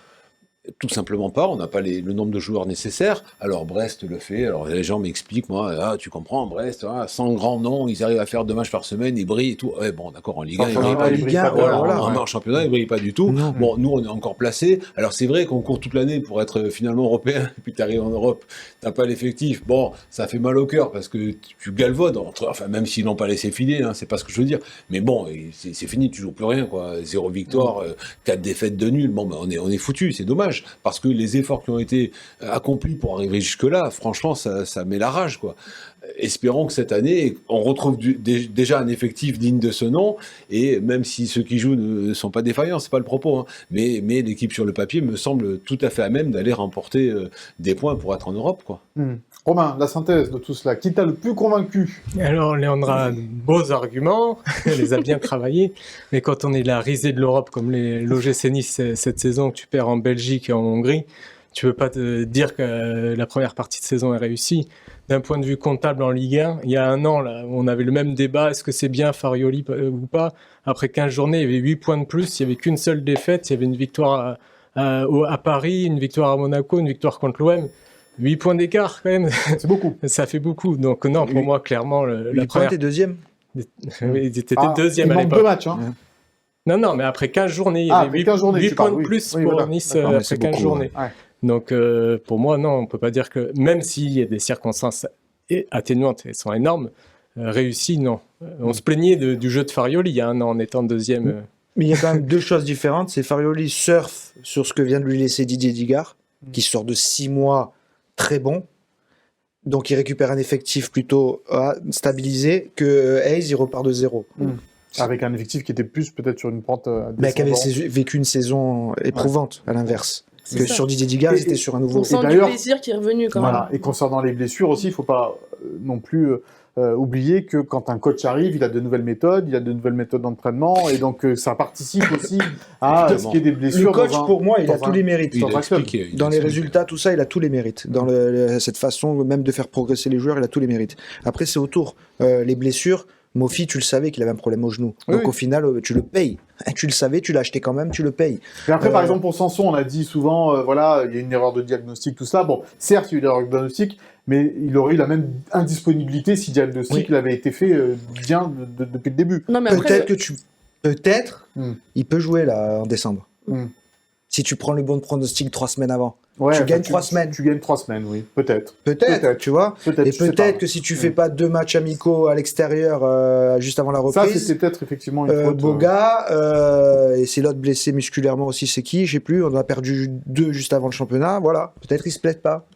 Speaker 5: Tout simplement pas, on n'a pas le nombre de joueurs nécessaires. Alors Brest le fait, alors les gens m'expliquent, moi, tu comprends, Brest, sans grand nom, ils arrivent à faire 2 matchs par semaine, ils brillent et tout. Ouais, bon, d'accord, en Ligue 1, ils brillent pas du tout. En championnat, ils brillent pas du tout.
Speaker 3: Non.
Speaker 5: Bon, nous, on est encore placés. Alors c'est vrai qu'on court toute l'année pour être finalement européen, et puis tu arrives en Europe, t'as pas l'effectif. Bon, ça fait mal au cœur parce que tu galvaudes, enfin, même s'ils n'ont pas laissé filer, hein, c'est pas ce que je veux dire. Mais bon, c'est fini, tu joues plus rien, quoi. 0 victoire, 4 défaites de nul. Bon, ben, on est foutu, c'est dommage. Parce que les efforts qui ont été accomplis pour arriver jusque-là, franchement, ça met la rage, quoi. Espérons que cette année, on retrouve déjà un effectif digne de ce nom, et même si ceux qui jouent ne sont pas défaillants, c'est pas le propos, hein, mais l'équipe sur le papier me semble tout à fait à même d'aller remporter des points pour être en Europe, quoi.
Speaker 1: Romain, la synthèse de tout cela, qui t'a le plus convaincu?
Speaker 4: Alors, Léandre a de beaux arguments, elle les a bien travaillés, mais quand on est la risée de l'Europe, comme l'OGC Nice cette saison, que tu perds en Belgique et en Hongrie, tu peux pas te dire que la première partie de saison est réussie. D'un point de vue comptable en Ligue 1, il y a un an, là, on avait le même débat, est-ce que c'est bien Farioli ou pas? Après 15 journées, il y avait 8 points de plus, il n'y avait qu'une seule défaite, il y avait une victoire à Paris, une victoire à Monaco, une victoire contre l'OM. 8 points d'écart, quand même.
Speaker 1: C'est beaucoup.
Speaker 4: Ça fait beaucoup. Donc, non, pour moi, clairement, la première...
Speaker 3: T'es deuxième.
Speaker 4: Ils étaient deuxième
Speaker 1: il
Speaker 4: à
Speaker 1: manque
Speaker 4: l'époque.
Speaker 1: 2 matchs. Hein.
Speaker 4: Non, mais après 15 journées, il y avait 8 points de plus pour Nice après 15 journées.
Speaker 1: Ouais.
Speaker 4: Donc, pour moi, non, on peut pas dire que, même s'il y a des circonstances atténuantes, elles sont énormes, réussies, non. On se plaignait du jeu de Farioli il y a un an en étant deuxième.
Speaker 3: Mais il y a quand même 2 choses différentes. C'est Farioli surfe sur ce que vient de lui laisser Didier Digard, qui sort de 6 mois très bon. Donc il récupère un effectif plutôt stabilisé, que Hayes, il repart de 0.
Speaker 1: Avec un effectif qui était plus peut-être sur une pente
Speaker 3: Mais qui avait vécu une saison éprouvante, à l'inverse. Que sur Didier Digard, ils étaient sur un nouveau...
Speaker 2: On sent du plaisir qui est revenu quand même.
Speaker 1: Et concernant les blessures aussi, il ne faut pas non plus oublier que quand un coach arrive, il a de nouvelles méthodes, d'entraînement, et donc ça participe aussi à ce qu'il y ait des blessures.
Speaker 3: Le coach, pour moi, il a tous les mérites.
Speaker 5: Dans
Speaker 3: les résultats, tout ça, il a tous les mérites. Dans cette façon même de faire progresser les joueurs, il a tous les mérites. Après, c'est autour. Les blessures, Mofi, tu le savais qu'il avait un problème au genou. Donc au final, tu le payes. Tu le savais, tu l'as acheté quand même, tu le payes.
Speaker 1: Mais après, par exemple, pour Sanson, on a dit souvent, voilà, il y a une erreur de diagnostic, tout ça. Bon, certes, il y a eu une erreur de diagnostic, mais il aurait eu la même indisponibilité si le diagnostic il avait été fait bien depuis le début.
Speaker 2: Non, mais après,
Speaker 3: Peut-être, il peut jouer là en décembre. Si tu prends le bon pronostic 3 semaines avant.
Speaker 1: Ouais,
Speaker 3: tu gagnes 3 semaines.
Speaker 1: Tu gagnes 3 semaines, oui. Peut-être,
Speaker 3: tu vois. Et peut-être que si tu fais pas 2 matchs amicaux à l'extérieur juste avant la reprise.
Speaker 1: Ça, c'était peut-être effectivement une faute.
Speaker 3: Boga, et c'est l'autre blessé musculairement aussi, c'est qui? Je sais plus. On en a perdu 2 juste avant le championnat. Voilà. Peut-être ils se plaident pas.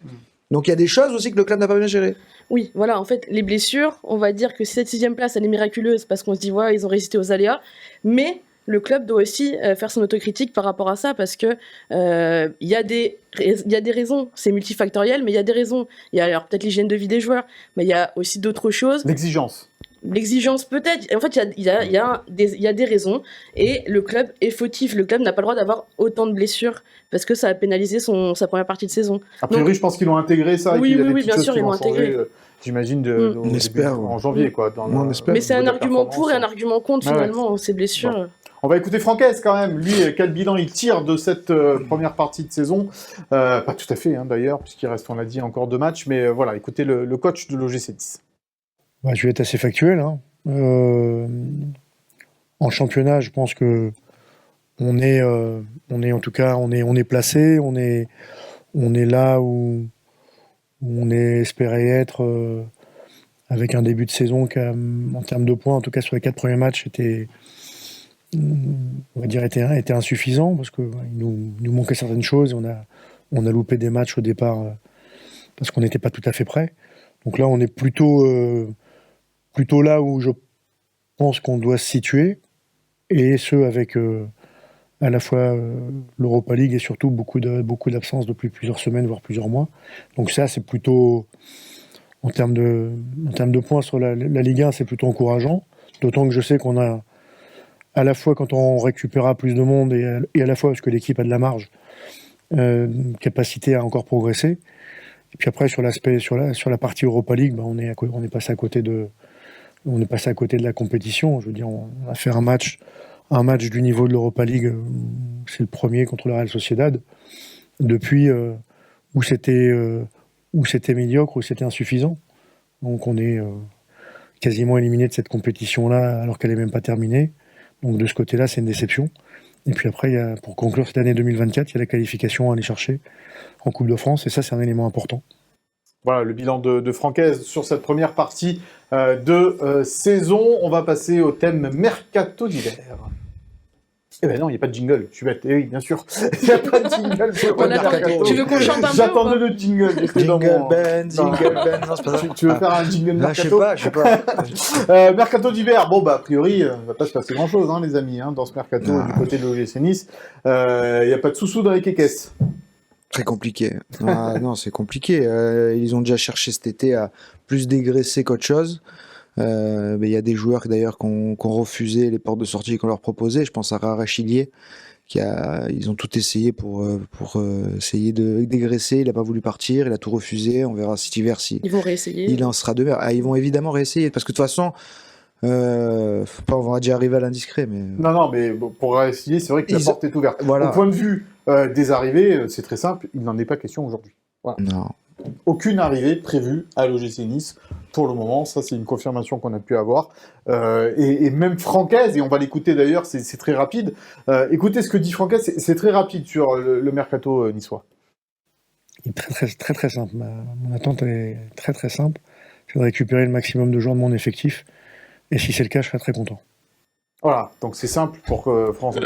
Speaker 3: Donc il y a des choses aussi que le club n'a pas bien géré.
Speaker 2: oui, voilà, en fait, les blessures, on va dire que cette 6e place, elle est miraculeuse parce qu'on se dit, ouais, ils ont résisté aux aléas. Mais le club doit aussi faire son autocritique par rapport à ça parce que il y a des raisons, c'est multifactoriel, mais il y a des raisons. Il y a alors peut-être l'hygiène de vie des joueurs, mais il y a aussi d'autres choses.
Speaker 1: L'exigence.
Speaker 2: l'exigence peut-être. En fait, il y a des raisons et le club est fautif. Le club n'a pas le droit d'avoir autant de blessures parce que ça a pénalisé sa première partie de saison.
Speaker 1: A priori,
Speaker 2: Donc,
Speaker 1: je pense qu'ils l'ont intégré ça.
Speaker 2: oui,
Speaker 1: et qu'il y a
Speaker 2: oui,
Speaker 1: des
Speaker 2: oui,
Speaker 1: petites
Speaker 2: bien
Speaker 1: choses
Speaker 2: sûr,
Speaker 1: qui
Speaker 2: ils
Speaker 1: vont
Speaker 2: l'ont
Speaker 1: changer,
Speaker 2: intégré.
Speaker 1: j'imagine,
Speaker 3: On espère,
Speaker 1: en janvier. Quoi,
Speaker 3: On espère.
Speaker 2: Mais c'est un
Speaker 1: niveau de
Speaker 2: argument pour et un
Speaker 1: performance.
Speaker 2: argument contre
Speaker 1: Ah ouais.
Speaker 2: finalement, ces blessures.
Speaker 1: On va écouter Francaise quand même. Lui, quel bilan il tire de cette première partie de saison? Pas tout à fait d'ailleurs, puisqu'il reste, on l'a dit, encore 2 matchs. Mais voilà, écoutez le coach de l'OGC Nice.
Speaker 6: Bah, je vais être assez factuel. En championnat, je pense que on est placé, on est là où on est espéré être avec un début de saison qui, en termes de points, en tout cas sur les 4 premiers matchs, était insuffisant parce qu'il nous manquait certaines choses. Et on a loupé des matchs au départ parce qu'on n'était pas tout à fait prêt. Donc là, on est plutôt là où je pense qu'on doit se situer, et ce avec à la fois l'Europa League et surtout beaucoup d'absences depuis plusieurs semaines, voire plusieurs mois. Donc ça, c'est plutôt, en termes de points sur la Ligue 1, c'est plutôt encourageant. D'autant que je sais qu'on a, à la fois quand on récupérera plus de monde et à la fois parce que l'équipe a de la marge, capacité à encore progresser. Et puis après, sur la partie Europa League, on est passé à côté de la compétition. Je veux dire, on a fait un match du niveau de l'Europa League, c'est le premier contre le Real Sociedad, depuis où c'était médiocre, où c'était insuffisant. Donc on est quasiment éliminé de cette compétition-là alors qu'elle n'est même pas terminée. Donc de ce côté-là, c'est une déception. Et puis après, pour conclure cette année 2024, il y a la qualification à aller chercher en Coupe de France, et ça, c'est un élément important.
Speaker 1: Voilà le bilan de Francaise sur cette première partie de saison. On va passer au thème Mercato d'hiver. Eh ben non, il n'y a pas de jingle, je suis bête. Eh oui, bien sûr, il n'y a pas de jingle.
Speaker 2: Tu veux qu'on chante un peu?
Speaker 1: J'attendais le jingle.
Speaker 3: Jingle Ben, non, c'est pas ça.
Speaker 1: Tu veux faire un jingle
Speaker 3: Là,
Speaker 1: Mercato?
Speaker 3: je sais pas.
Speaker 1: Mercato d'hiver, a priori, il ne va pas se passer grand-chose, les amis, dans ce Mercato du côté de l'OGC Nice. Il n'y a pas de sous-sous dans les caisses.
Speaker 3: Très compliqué. Non, c'est compliqué. Ils ont déjà cherché cet été à plus dégraisser qu'autre chose. Il y a des joueurs d'ailleurs qui ont refusé les portes de sortie qu'on leur proposait. Je pense à Rarachilier, ils ont tout essayé pour essayer de dégraisser. Il n'a pas voulu partir, il a tout refusé. On verra cet hiver si
Speaker 2: Ils vont réessayer.
Speaker 3: il en sera de même. Ils vont évidemment réessayer parce que de toute façon, on va déjà arriver à l'indiscret. Mais
Speaker 1: Non, mais pour réessayer, c'est vrai que la porte est ouverte.
Speaker 3: Voilà.
Speaker 1: Au point de vue des arrivées, c'est très simple, il n'en est pas question aujourd'hui. Voilà.
Speaker 3: Non.
Speaker 1: Aucune arrivée prévue à l'OGC Nice pour le moment, ça c'est une confirmation qu'on a pu avoir. Et même Francaise, et on va l'écouter d'ailleurs, c'est très rapide. Écoutez ce que dit Francaise, c'est très rapide sur le mercato niçois.
Speaker 6: Il est très, très, très, très simple. Mon attente est très très simple. C'est de récupérer le maximum de joueurs de mon effectif. Et si c'est le cas, je serai très content.
Speaker 1: Voilà, donc c'est simple pour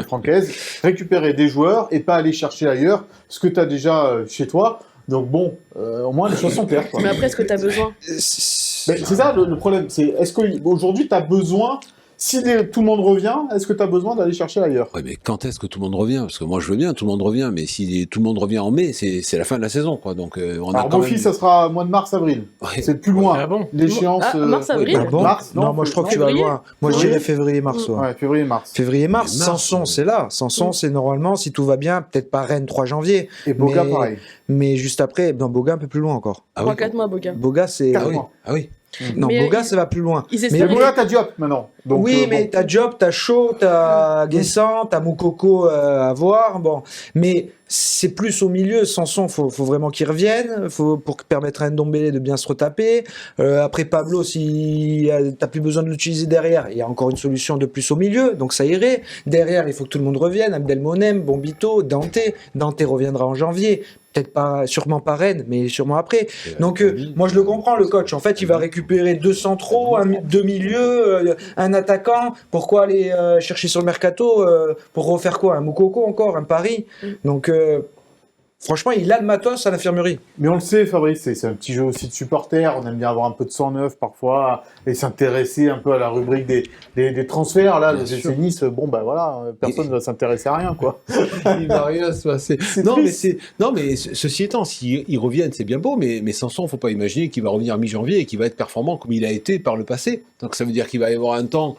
Speaker 1: Francaise. Récupérer des joueurs et pas aller chercher ailleurs ce que tu as déjà chez toi. Donc au moins les choses sont claires. Quoi.
Speaker 2: Mais après, est-ce que tu as besoin?
Speaker 1: C'est ça le problème. C'est est-ce qu'aujourd'hui tu as besoin, si tout le monde revient, est-ce que tu as besoin d'aller chercher ailleurs?
Speaker 5: Ouais, mais quand est-ce que tout le monde revient? Parce que moi je veux bien, tout le monde revient, mais si tout le monde revient en mai, c'est la fin de la saison, quoi. Donc
Speaker 1: Alors Bofi, ça sera mois de mars-avril.
Speaker 5: Ouais.
Speaker 1: C'est plus loin.
Speaker 4: Ah bon?
Speaker 1: L'échéance.
Speaker 2: Mars-avril?
Speaker 3: Ah bon
Speaker 1: Mars,
Speaker 3: non, moi je trouve que tu vas
Speaker 2: février.
Speaker 3: loin. Moi je dirais février-mars.
Speaker 1: Ouais, février-mars.
Speaker 3: Février-mars,
Speaker 5: Mais mars,
Speaker 3: Sanson, c'est là. Sanson, c'est normalement, si tout va bien, peut-être pas Rennes 3 janvier.
Speaker 1: Et Boga,
Speaker 3: mais-
Speaker 1: pareil.
Speaker 3: Mais juste après, Boga un peu plus loin encore.
Speaker 5: Ah oui.
Speaker 2: 3-4 mois, Boga.
Speaker 3: Boga, c'est.
Speaker 1: Quatre
Speaker 5: Ah oui.
Speaker 1: mois.
Speaker 5: Ah oui.
Speaker 3: Non,
Speaker 2: Mais
Speaker 3: Boga,
Speaker 2: ils-
Speaker 3: ça va plus loin.
Speaker 2: Ils
Speaker 1: Mais
Speaker 2: espéraient.
Speaker 1: Boga, t'as Diop maintenant. Donc,
Speaker 3: Oui, mais
Speaker 1: bon.
Speaker 3: t'as Diop, t'as Chaud, t'as Guessant, t'as Moukoko à voir. Bon, mais c'est plus au milieu. Sanson, faut vraiment qu'il revienne. Pour permettre à Ndombele de bien se retaper. Après Pablo, si t'as plus besoin de l'utiliser derrière, il y a encore une solution de plus au milieu, donc ça irait. Derrière, il faut que tout le monde revienne. Abdelmonem, Bombito, Dante. Dante reviendra en janvier. Peut-être pas, sûrement pas Rennes, mais sûrement après. Donc, moi, je le comprends, le coach. En fait, il va récupérer 2 centraux, deux milieux, un attaquant. Pourquoi aller chercher sur le mercato pour refaire quoi? Un Moukoko encore, un Paris? Donc, Franchement, il a le matos à l'infirmerie.
Speaker 1: Mais on le sait, Fabrice, c'est un petit jeu aussi de supporters. On aime bien avoir un peu de sang neuf parfois et s'intéresser un peu à la rubrique des transferts. Là,
Speaker 5: Bien
Speaker 1: le
Speaker 5: sûr.
Speaker 1: GC Nice, bon, bah voilà, personne ne va s'intéresser à rien, quoi.
Speaker 5: Il va rien se passer.
Speaker 1: C'est
Speaker 5: Non,
Speaker 1: triste.
Speaker 5: mais ceci étant, s'ils reviennent, c'est bien beau, mais Sanson, faut pas imaginer qu'il va revenir mi-janvier et qu'il va être performant comme il a été par le passé. Donc ça veut dire qu'il va y avoir un temps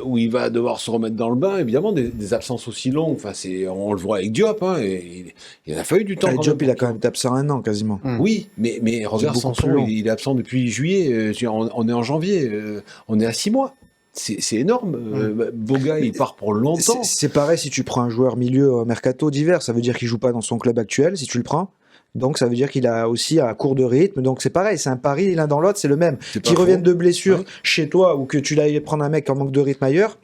Speaker 5: où il va devoir se remettre dans le bain. Évidemment, des absences aussi longues. Enfin, on le voit avec Diop. Hein, et il a fallu du temps. quand
Speaker 3: Diop,
Speaker 5: même
Speaker 3: il a quand même été absent 1 an quasiment.
Speaker 5: Oui, mais regarde,
Speaker 3: beaucoup
Speaker 5: Sanson,
Speaker 3: plus long.
Speaker 5: il est absent depuis juillet. On est en janvier. On est à 6 mois. C'est énorme. Boga, il part pour longtemps.
Speaker 3: C'est pareil si tu prends un joueur milieu mercato d'hiver, ça veut dire qu'il joue pas dans son club actuel si tu le prends. Donc ça veut dire qu'il a aussi un court de rythme. Donc c'est pareil, c'est un pari l'un dans l'autre, c'est le même.
Speaker 5: C'est pas
Speaker 3: Qu'il
Speaker 5: faux.
Speaker 3: revienne de blessure
Speaker 5: Ouais.
Speaker 3: chez toi ou que tu l'ailles prendre un mec en manque de rythme ailleurs,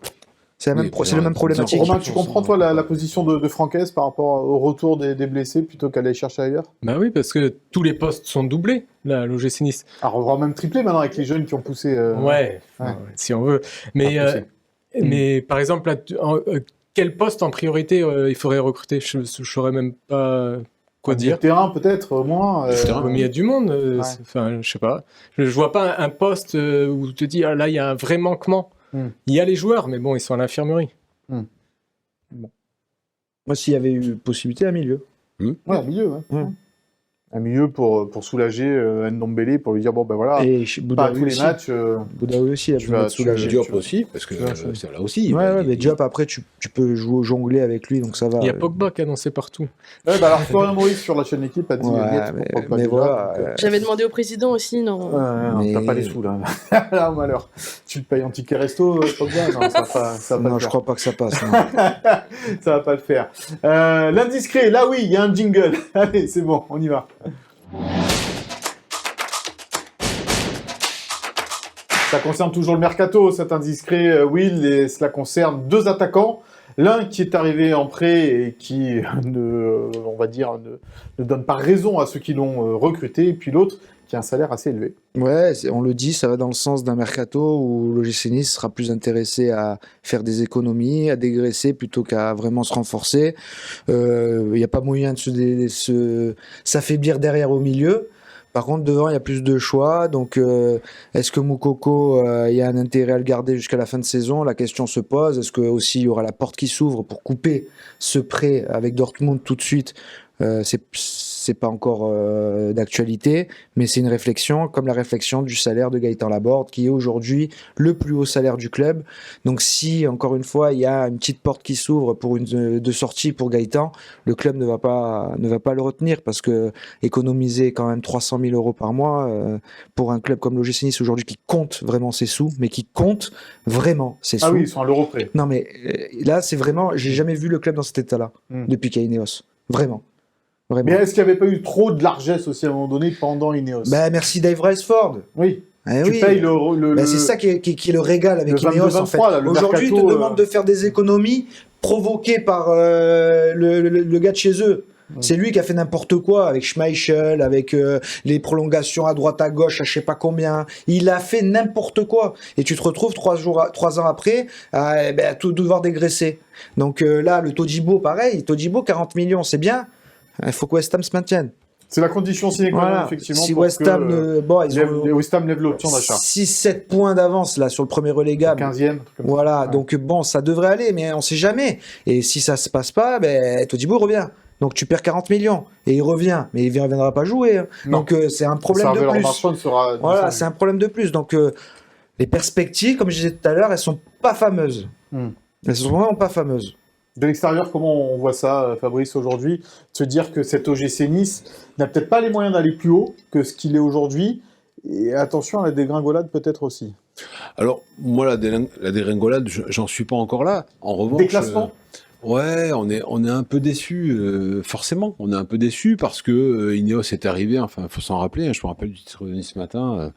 Speaker 3: c'est
Speaker 5: Oui,
Speaker 3: le même problématique.
Speaker 1: Romain, tu comprends, toi, la position de Franquès par rapport au retour des blessés plutôt qu'à aller chercher ailleurs?
Speaker 4: Bah oui, parce que tous les postes sont doublés, là, à l'OGC Nice.
Speaker 1: Alors, on va même tripler maintenant avec les jeunes qui ont poussé.
Speaker 4: Ouais,
Speaker 1: ouais.
Speaker 4: si on veut. Mais,
Speaker 1: Pas poussé.
Speaker 4: mais par exemple, là, quel poste en priorité il faudrait recruter? Je ne saurais même pas quoi
Speaker 1: Milieu de
Speaker 4: dire.
Speaker 1: terrain, peut-être, au moins.
Speaker 4: Mais il y a du monde.
Speaker 1: Ouais.
Speaker 4: Enfin, je sais pas. Je vois pas un poste où tu te dis, ah, là, il y a un vrai manquement. Il y a les joueurs, mais bon, ils sont à l'infirmerie.
Speaker 3: Moi, s'il y avait eu possibilité, un milieu.
Speaker 1: Ouais, un milieu, ouais.
Speaker 3: Ouais.
Speaker 1: Un milieu pour soulager Ndombele, pour lui dire, bon, ben voilà,
Speaker 3: Et
Speaker 1: pas à tous
Speaker 3: Boudaoui
Speaker 1: les
Speaker 3: aussi.
Speaker 1: match.
Speaker 3: Boudaoui aussi, il a
Speaker 1: Tu
Speaker 3: besoin
Speaker 1: vas-
Speaker 3: d'être soulagé.
Speaker 5: Diop aussi, parce que
Speaker 1: tu vois,
Speaker 5: c'est là aussi.
Speaker 3: Ouais, ouais, mais Diop, après, tu peux jouer, jongler avec lui, donc ça va.
Speaker 4: Il y a Pogba qui est annoncé partout.
Speaker 1: Ouais, bah alors, Florian Maurice sur la chaîne équipe a dit,
Speaker 3: Ouais,
Speaker 1: Viette,
Speaker 3: mais-
Speaker 1: pourquoi pas
Speaker 3: mais
Speaker 1: déjà,
Speaker 3: voilà,
Speaker 1: donc,
Speaker 2: J'avais demandé au président aussi, non.
Speaker 1: non,
Speaker 3: Mais-
Speaker 1: t'as pas les sous, là. Là, malheur. Tu te payes un ticket resto, Pogba? Non, ça va pas le
Speaker 3: Non, je
Speaker 1: faire.
Speaker 3: crois pas que ça passe. non.
Speaker 1: Ça va pas le faire. L'indiscret, là oui, il y a un jingle. Allez, c'est bon, on y va. Ça concerne toujours le mercato, cet indiscret, Will, et cela concerne 2 attaquants. L'un qui est arrivé en prêt et qui, on va dire, ne donne pas raison à ceux qui l'ont recruté, et puis l'autre qui a un salaire assez élevé.
Speaker 3: Ouais, on le dit, ça va dans le sens d'un mercato où l'OGC Nice sera plus intéressé à faire des économies, à dégraisser plutôt qu'à vraiment se renforcer. Il n'y a pas moyen de s'affaiblir derrière au milieu. Par contre, devant, il y a plus de choix. Donc, est-ce que Moukoko, il y a un intérêt à le garder jusqu'à la fin de saison? La question se pose. Est-ce que aussi il y aura la porte qui s'ouvre pour couper ce prêt avec Dortmund tout de suite? C'est pas encore d'actualité, mais c'est une réflexion, comme la réflexion du salaire de Gaëtan Laborde, qui est aujourd'hui le plus haut salaire du club. Donc si, encore une fois, il y a une petite porte qui s'ouvre pour de sortie pour Gaëtan, le club ne va pas le retenir, parce que économiser quand même 300 000 euros par mois pour un club comme l'OGC Nice aujourd'hui qui compte vraiment ses sous, mais qui compte vraiment ses sous.
Speaker 1: Ah oui, ils sont à l'euro près.
Speaker 3: Non mais là, c'est vraiment, j'ai jamais vu le club dans cet état-là depuis qu'il y a Ineos. Vraiment. Vraiment.
Speaker 1: Mais est-ce qu'il n'y avait pas eu trop de largesse aussi à un moment donné pendant Ineos?
Speaker 3: Bah, merci Dave Riceford.
Speaker 1: Oui.
Speaker 3: Eh
Speaker 1: Tu
Speaker 3: oui.
Speaker 1: payes
Speaker 3: Bah, c'est ça qui est le régal avec
Speaker 1: le
Speaker 3: Ineos en
Speaker 1: 22-23,
Speaker 3: fait.
Speaker 1: là, le
Speaker 3: Aujourd'hui, ils te
Speaker 1: mercato,
Speaker 3: demandent de faire des économies provoquées par le gars de chez eux. C'est lui qui a fait n'importe quoi avec Schmeichel, avec les prolongations à droite à gauche, à je sais pas combien. Il a fait n'importe quoi. Et tu te retrouves 3 ans après à tout devoir dégraisser. Donc là, le Todibo, pareil. Todibo, 40 millions, c'est bien. Il faut que West Ham se maintienne.
Speaker 1: C'est la condition sine qua non,
Speaker 3: Voilà.
Speaker 1: effectivement.
Speaker 3: Si
Speaker 1: pour
Speaker 3: West
Speaker 1: que,
Speaker 3: Ham, ils ont
Speaker 1: West Ham lève l'option d'achat.
Speaker 3: 6-7 points d'avance là sur le premier relégable.
Speaker 1: 15e.
Speaker 3: Voilà,
Speaker 1: Ouais.
Speaker 3: donc bon, ça devrait aller, mais on sait jamais. Et si ça se passe pas, Todibo revient. Donc tu perds 40 millions et il revient, mais il ne reviendra pas jouer. Hein.
Speaker 1: Non.
Speaker 3: Donc c'est un problème de plus.
Speaker 1: Sera
Speaker 3: Voilà, c'est un problème de plus. Donc les perspectives, comme je disais tout à l'heure, elles sont pas fameuses. Elles sont vraiment pas fameuses.
Speaker 1: De l'extérieur, comment on voit ça, Fabrice, aujourd'hui? De se dire que cet OGC Nice n'a peut-être pas les moyens d'aller plus haut que ce qu'il est aujourd'hui. Et attention à la dégringolade peut-être aussi.
Speaker 5: Alors, moi, la dégringolade, j'en suis pas encore là. En revanche,
Speaker 1: Déclassement
Speaker 5: ouais, on est un peu déçu, forcément. On est un peu déçu parce que Ineos est arrivé, enfin, il faut s'en rappeler, hein, je me rappelle du titre de Nice ce matin,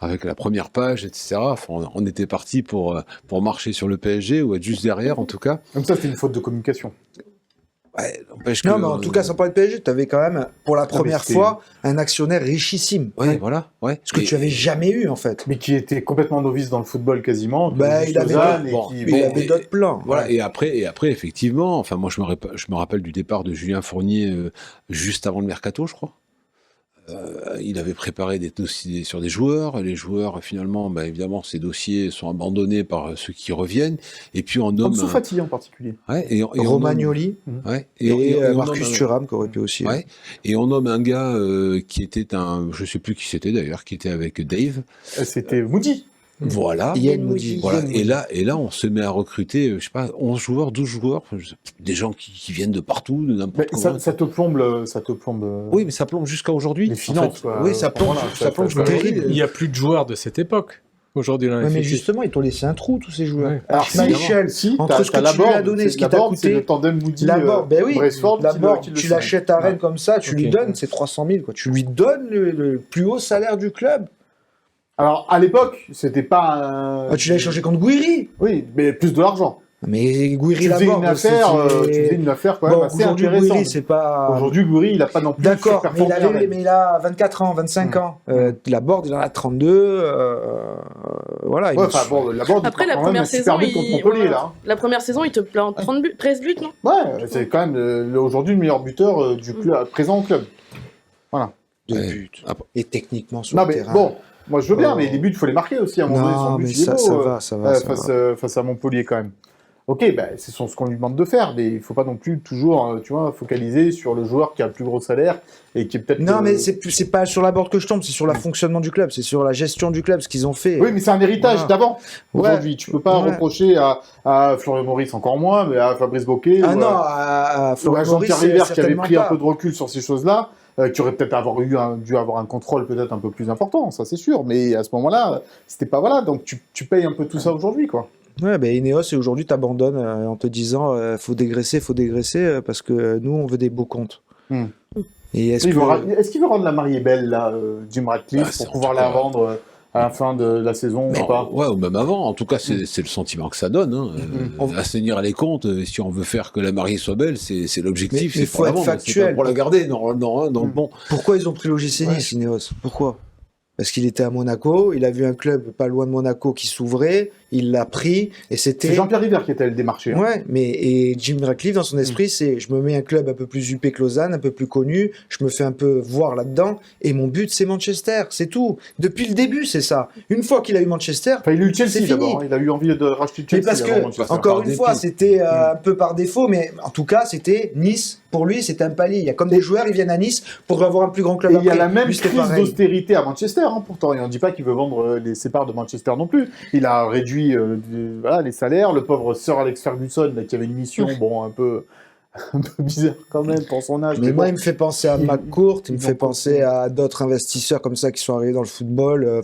Speaker 5: avec la première page, etc. Enfin, on était parti pour marcher sur le PSG, ou être juste derrière, en tout cas.
Speaker 1: Comme ça, c'était une faute de communication.
Speaker 5: Ouais, n'empêche que,
Speaker 3: Non, mais en tout cas, sans parler de PSG, tu avais quand même, pour la première
Speaker 1: c'était-
Speaker 3: fois, un actionnaire richissime.
Speaker 5: Ouais, voilà. Ouais.
Speaker 3: Ce que tu avais jamais eu, en fait.
Speaker 1: Mais qui était complètement novice dans le football quasiment. qui
Speaker 3: Bah,
Speaker 1: faisait
Speaker 3: il avait
Speaker 1: Lausanne
Speaker 5: d'autres-
Speaker 1: et
Speaker 5: bon,
Speaker 1: qui-
Speaker 3: Il
Speaker 5: bon,
Speaker 3: avait d'autres plans.
Speaker 5: Voilà,
Speaker 3: Ouais.
Speaker 5: et après, effectivement, enfin, moi, je me rappelle du départ de Julien Fournier juste avant le mercato, je crois. Il avait préparé des dossiers sur des joueurs. Les joueurs, finalement, bah, évidemment, ces dossiers sont abandonnés par ceux qui reviennent. Et puis on nomme.
Speaker 1: Ansu Fati en particulier.
Speaker 5: Ouais, et on nomme-
Speaker 3: Romagnoli
Speaker 5: ouais,
Speaker 3: et,
Speaker 5: on
Speaker 3: Marcus
Speaker 5: nomme un-
Speaker 3: Thuram, qui aurait pu aussi.
Speaker 5: Ouais, et on nomme un gars qui était je sais plus qui c'était d'ailleurs, qui était avec Dave.
Speaker 1: C'était Moody.
Speaker 5: Voilà.
Speaker 3: Ian
Speaker 2: Ian
Speaker 3: Moody.
Speaker 5: Voilà.
Speaker 1: Ian
Speaker 5: Et là, on se met à recruter, je sais pas, 11 joueurs, 12 joueurs, enfin, des gens qui viennent de partout, de
Speaker 1: Mais
Speaker 5: n'importe comment.
Speaker 1: ça te plombe. Ça te plombe.
Speaker 5: Oui, mais ça plombe jusqu'à aujourd'hui.
Speaker 1: Les finances.
Speaker 5: en fait.
Speaker 1: quoi.
Speaker 3: Oui, ça plonge,
Speaker 1: Voilà,
Speaker 3: ça plonge
Speaker 1: fait-
Speaker 3: terrible.
Speaker 4: Il n'y a plus de joueurs de cette époque. Aujourd'hui, dans
Speaker 3: Ouais, mais
Speaker 4: l'effectif.
Speaker 3: justement, ils t'ont laissé un trou, tous ces joueurs.
Speaker 4: Ouais.
Speaker 1: Alors,
Speaker 3: Michel,
Speaker 1: si,
Speaker 3: entre
Speaker 1: t'as-
Speaker 3: ce
Speaker 1: t'as
Speaker 3: que tu lui as
Speaker 1: Laborde,
Speaker 3: donné,
Speaker 1: c'est-
Speaker 3: ce qui t'a
Speaker 1: Laborde, c'est
Speaker 3: coûté.
Speaker 1: le tandem Moody.
Speaker 3: Laborde, ben oui,
Speaker 1: Braceford qui
Speaker 3: Laborde,
Speaker 1: le
Speaker 3: tu
Speaker 1: signe.
Speaker 3: l'achètes à Rennes
Speaker 1: Ouais.
Speaker 3: comme ça, tu lui
Speaker 4: Ok.
Speaker 3: donnes ses 300 000, quoi. Tu lui donnes le plus haut salaire du club.
Speaker 1: Alors, à l'époque, c'était pas.
Speaker 3: Ah, tu l'as échangé contre Guiri.
Speaker 1: Oui, mais plus de l'argent.
Speaker 3: Mais Guiri
Speaker 1: Tu faisais
Speaker 3: Laborde,
Speaker 1: une affaire,
Speaker 3: c'est-
Speaker 1: tu faisais une affaire quand même
Speaker 3: Bon,
Speaker 1: assez
Speaker 3: aujourd'hui,
Speaker 1: intéressante.
Speaker 3: Guiri, c'est pas.
Speaker 1: Aujourd'hui, Gouiri, il a pas non plus
Speaker 3: D'accord, mais
Speaker 1: surperformé.
Speaker 3: mais il a 24 ans, 25 ans. Laborde, il en a 32. Voilà. il
Speaker 1: Ouais,
Speaker 3: me
Speaker 1: enfin bon, Laborde,
Speaker 2: Après,
Speaker 1: il
Speaker 2: la
Speaker 1: prend quand même
Speaker 2: première
Speaker 1: un
Speaker 2: saison,
Speaker 1: super but contre Montpellier, là.
Speaker 2: la première saison, il te plante 30 buts, 13 buts, non?
Speaker 1: Ouais, c'est quand même aujourd'hui le meilleur buteur du club, présent au club.
Speaker 3: de
Speaker 5: Ouais.
Speaker 3: but.
Speaker 5: Après-
Speaker 3: Et techniquement sur
Speaker 1: Non,
Speaker 3: le
Speaker 1: mais
Speaker 3: terrain.
Speaker 1: bon, moi je veux bien,
Speaker 3: Oh.
Speaker 1: mais les buts, il faut les marquer aussi à un moment donné. Son
Speaker 3: Non,
Speaker 1: but,
Speaker 3: mais
Speaker 1: il est
Speaker 3: ça,
Speaker 1: beau,
Speaker 3: ça va, ça va. ça va.
Speaker 1: face à Montpellier quand même. Ok, bah, c'est ce qu'on lui demande de faire, mais il faut pas non plus toujours, tu vois, focaliser sur le joueur qui a le plus gros salaire et qui est peut-être.
Speaker 3: Non, mais c'est pas sur Laborde que je tombe, c'est sur le fonctionnement du club, c'est sur la gestion du club, ce qu'ils ont fait.
Speaker 1: Oui, mais c'est un héritage
Speaker 3: Voilà.
Speaker 1: d'avant.
Speaker 3: Ouais.
Speaker 1: Aujourd'hui, tu peux pas
Speaker 3: Ouais.
Speaker 1: reprocher à Florian Maurice encore moins, mais à Fabrice Boquet
Speaker 3: Ah
Speaker 1: ou
Speaker 3: non,
Speaker 1: à
Speaker 3: Florian Maurice,
Speaker 1: Jean-Pierre River qui avait
Speaker 3: certainement
Speaker 1: pris un
Speaker 3: pas.
Speaker 1: peu de recul sur ces choses-là, qui aurait peut-être dû avoir un contrôle peut-être un peu plus important, ça c'est sûr. Mais à ce moment-là, c'était pas voilà. Donc tu payes un peu tout ça aujourd'hui, quoi.
Speaker 3: Ouais, ben Ineos, et aujourd'hui, t'abandonnes en te disant faut dégraisser, parce que nous, on veut des beaux comptes.
Speaker 1: Hmm.
Speaker 3: Et est-ce
Speaker 1: Est-ce qu'il veut rendre la mariée belle, là, Jim Ratcliffe,
Speaker 5: Bah, c'est
Speaker 1: pour pouvoir
Speaker 5: en tout
Speaker 1: la
Speaker 5: cas-
Speaker 1: vendre à la fin de la saison ou pas?
Speaker 5: Ouais, ou même avant. En tout cas, c'est le sentiment que ça donne. Hein. Assainir les comptes, si on veut faire que la mariée soit belle, c'est l'objectif.
Speaker 3: Mais
Speaker 5: C'est
Speaker 3: faut
Speaker 5: pour la
Speaker 3: être
Speaker 5: vendre, c'est
Speaker 3: factuel.
Speaker 5: pas pour la garder. Non, hein, donc bon.
Speaker 3: Pourquoi ils ont pris l'OGC Nice, Ineos? Pourquoi? Parce qu'il était à Monaco, il a vu un club pas loin de Monaco qui s'ouvrait, il l'a pris, et c'était...
Speaker 1: C'est Jean-Pierre River qui était le démarché. Hein.
Speaker 3: Ouais, mais et Jim Ratcliffe, dans son esprit, c'est je me mets un club un peu plus huppé que Lausanne, un peu plus connu, je me fais un peu voir là-dedans, et mon but, c'est Manchester, c'est tout. Depuis le début, c'est ça. Une fois qu'il a eu Manchester,
Speaker 1: Enfin, il a eu
Speaker 3: C'est
Speaker 1: Chelsea
Speaker 3: fini.
Speaker 1: d'abord. Il a eu envie de racheter
Speaker 3: mais
Speaker 1: Chelsea.
Speaker 3: parce
Speaker 1: avant
Speaker 3: que,
Speaker 1: Manchester.
Speaker 3: encore
Speaker 5: par
Speaker 3: une fois,
Speaker 5: dépit.
Speaker 3: c'était un peu par défaut, mais en tout cas, c'était Nice. Pour lui, c'était un palier. Il y a comme des joueurs, ils viennent à Nice pour avoir un plus grand club
Speaker 1: Et il y a
Speaker 3: après.
Speaker 1: la même
Speaker 3: Lui, c'était
Speaker 1: crise
Speaker 3: pareil.
Speaker 1: d'austérité à Manchester, hein, pourtant. Et on ne dit pas qu'il veut vendre ses parts de Manchester non plus. Il a réduit voilà, les salaires. Le pauvre Sir Alex Ferguson, là, qui avait une mission un peu bizarre quand même pour son âge.
Speaker 3: Mais moi,
Speaker 1: bon.
Speaker 3: il me fait penser à McCourt, il me
Speaker 1: ils
Speaker 3: fait
Speaker 1: ont
Speaker 3: penser à d'autres investisseurs comme ça qui sont arrivés dans le football.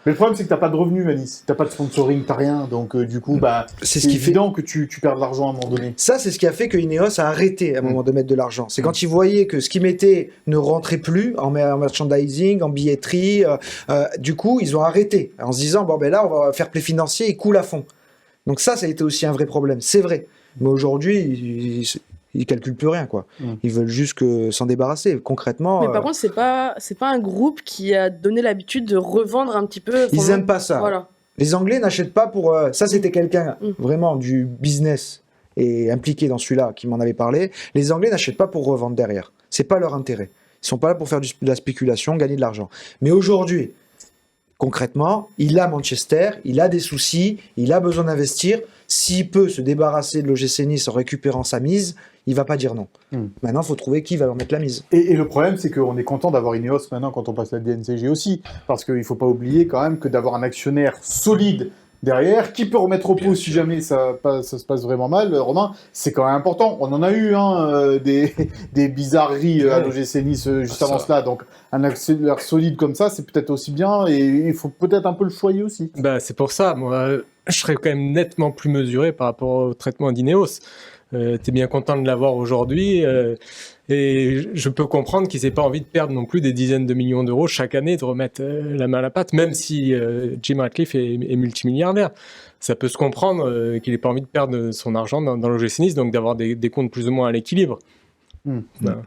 Speaker 1: Mais le problème, c'est que tu n'as pas de revenus à Nice. Tu n'as pas de sponsoring, tu n'as rien. Donc, du coup, bah,
Speaker 3: C'est
Speaker 1: c'est
Speaker 3: ce qui fait.
Speaker 1: évident que tu perds de l'argent à un moment donné.
Speaker 3: Ça, c'est ce qui a fait que Ineos a arrêté à un moment de mettre de l'argent. C'est quand ils voyaient que ce qu'ils mettaient ne rentrait plus en merchandising, en billetterie. Du coup, ils ont arrêté en se disant bon ben là, on va faire play financier et coule à fond. Donc ça a été aussi un vrai problème. C'est vrai. Mais aujourd'hui, ils calculent plus rien quoi. Ils veulent juste s'en débarrasser. Concrètement,
Speaker 2: Mais par contre, c'est pas un groupe qui a donné l'habitude de revendre un petit peu.
Speaker 3: ils aiment pas ça.
Speaker 2: Voilà.
Speaker 3: Les Anglais n'achètent pas pour... ça, c'était quelqu'un vraiment du business et impliqué dans celui-là qui m'en avait parlé. Les Anglais n'achètent pas pour revendre derrière. C'est pas leur intérêt. Ils sont pas là pour faire de la spéculation, gagner de l'argent. Mais aujourd'hui, concrètement, il a Manchester, il a des soucis, il a besoin d'investir. S'il peut se débarrasser de l'OGC Nice en récupérant sa mise, il va pas dire non. Maintenant, il faut trouver qui va leur mettre la mise.
Speaker 1: Et le problème, c'est qu'on est content d'avoir Ineos maintenant quand on passe la DNCG aussi. Parce qu'il ne faut pas oublier quand même que d'avoir un actionnaire solide derrière, qui peut remettre au pot si jamais ça se passe vraiment mal, Romain, c'est quand même important. On en a eu des bizarreries à l'OGC Nice juste avant cela. Donc un actionnaire solide comme ça, c'est peut-être aussi bien. Et il faut peut-être un peu le choyer aussi.
Speaker 4: Bah, c'est pour ça, moi, je serais quand même nettement plus mesuré par rapport au traitement d'Ineos. T'es bien content de l'avoir aujourd'hui. Et je peux comprendre qu'ils n'aient pas envie de perdre non plus des dizaines de millions d'euros chaque année, de remettre la main à la pâte, même si Jim Ratcliffe est multimilliardaire. Ça peut se comprendre qu'il n'ait pas envie de perdre son argent dans l'OGC Nice, donc d'avoir des comptes plus ou moins à l'équilibre. Ben,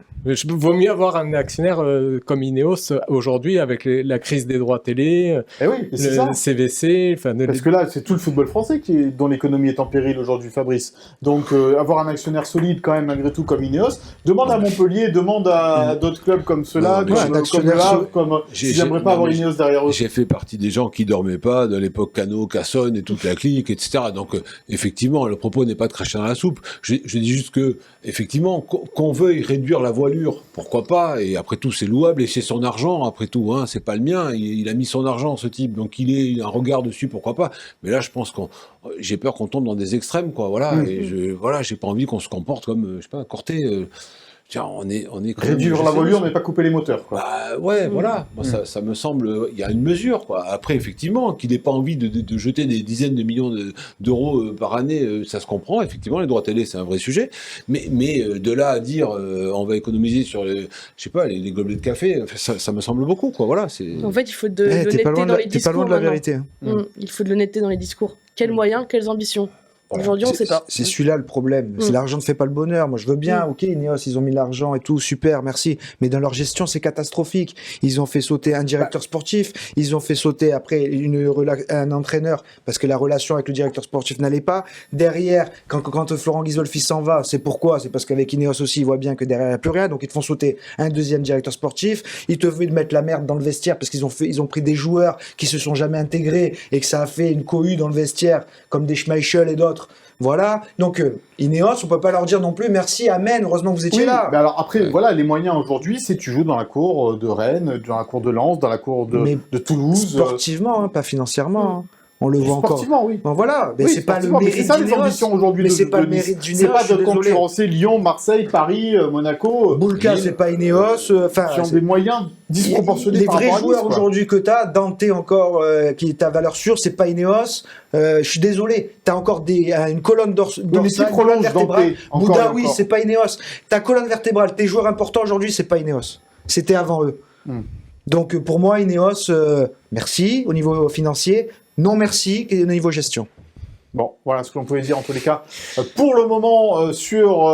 Speaker 4: vaut mieux avoir un actionnaire comme Ineos aujourd'hui avec la crise des droits télé,
Speaker 1: Eh oui, mais c'est ça.
Speaker 4: CVC.
Speaker 1: Parce que là, c'est tout le football français dont l'économie est en péril aujourd'hui, Fabrice. Donc, avoir un actionnaire solide, quand même, malgré tout, comme Ineos, demande à Montpellier, demande à d'autres clubs comme ceux-là,
Speaker 5: Non, mais
Speaker 1: comme Le Havre, comme... J'aimerais pas avoir Ineos derrière eux.
Speaker 5: J'ai fait partie des gens qui dormaient pas de l'époque Cano, Cassonne et toute la clique, etc. Donc, effectivement, le propos n'est pas de cracher dans la soupe. Je dis juste que, effectivement, qu'on veuille réduire la voilure, pourquoi pas, et après tout, c'est louable, et c'est son argent, après tout, hein, c'est pas le mien, il a mis son argent, ce type, donc il a un regard dessus, pourquoi pas. Mais là, je pense j'ai peur qu'on tombe dans des extrêmes, quoi, voilà, et j'ai pas envie qu'on se comporte comme, je sais pas, Corté, tiens, on est quand même,
Speaker 1: Réduire la voilure, mais pas couper les moteurs, quoi.
Speaker 5: Bah, ouais, voilà. Moi, ça me semble, il y a une mesure, quoi. Après, effectivement, qu'il n'ait pas envie de jeter des dizaines de millions d'euros par année, ça se comprend. Effectivement, les droits télé, c'est un vrai sujet. Mais de là à dire, on va économiser sur je sais pas, les gobelets de café, ça me semble beaucoup, quoi. Voilà, c'est...
Speaker 2: En fait, il faut de l'honnêteté dans les discours.
Speaker 3: T'es pas loin de la
Speaker 2: maintenant.
Speaker 3: vérité.
Speaker 2: Il faut de l'honnêteté dans les discours. Quels moyens, quelles ambitions? Aujourd'hui, on ne sait pas.
Speaker 3: C'est celui-là le problème. C'est l'argent ne fait pas le bonheur. Moi, je veux bien. Ok, Ineos, ils ont mis l'argent et tout, super, merci. Mais dans leur gestion, c'est catastrophique. Ils ont fait sauter un directeur sportif. Ils ont fait sauter après un entraîneur parce que la relation avec le directeur sportif n'allait pas. Derrière, quand Florent Ghisolfi s'en va, c'est pourquoi? C'est parce qu'avec Ineos aussi, ils voient bien que derrière, il n'y a plus rien. Donc, ils te font sauter un deuxième directeur sportif. Ils te veulent mettre la merde dans le vestiaire parce qu'ils ont pris des joueurs qui se sont jamais intégrés et que ça a fait une cohue dans le vestiaire, comme des Schmeichel et d'autres. Voilà, donc Ineos, on peut pas leur dire non plus merci, amen, heureusement que vous étiez là.
Speaker 1: Mais alors après, voilà, les moyens aujourd'hui, c'est tu joues dans la cour de Rennes, dans la cour de Lens, dans la cour de Toulouse.
Speaker 3: Sportivement, pas financièrement. On le voit encore.
Speaker 1: Sportivement, oui.
Speaker 3: Bon, voilà, mais
Speaker 1: Oui,
Speaker 3: c'est pas le
Speaker 1: sportivement, mais
Speaker 3: mérite
Speaker 1: c'est ça les
Speaker 3: d'Ineos.
Speaker 1: ambitions aujourd'hui
Speaker 3: Mais
Speaker 1: de
Speaker 3: c'est pas le
Speaker 1: Nice.
Speaker 3: mérite du
Speaker 1: C'est
Speaker 3: Ineos,
Speaker 1: pas
Speaker 3: je suis
Speaker 1: de
Speaker 3: désolé.
Speaker 1: concurrencer Lyon, Marseille, Paris, Monaco.
Speaker 3: Boulka,
Speaker 1: Lille,
Speaker 3: c'est pas Ineos. Enfin,
Speaker 1: qui ont des moyens disproportionnés
Speaker 3: les
Speaker 1: par
Speaker 3: vrais
Speaker 1: rapport à Nice,
Speaker 3: joueurs
Speaker 1: quoi.
Speaker 3: aujourd'hui que t'as, Dante encore, qui est à valeur sûre, c'est pas Ineos. Je suis désolé, t'as encore une colonne
Speaker 1: mais
Speaker 3: dorsale,
Speaker 1: qui prolonge
Speaker 3: vertébrale.
Speaker 1: Dante, encore
Speaker 3: Bouddha,
Speaker 1: et
Speaker 3: oui,
Speaker 1: encore.
Speaker 3: c'est pas Ineos. Ta colonne vertébrale, tes joueurs importants aujourd'hui, c'est pas Ineos. C'était avant eux. Donc pour moi, Ineos, merci au niveau financier, non merci au niveau gestion.
Speaker 1: Bon, voilà ce que l'on pouvait dire en tous les cas. Pour le moment, sur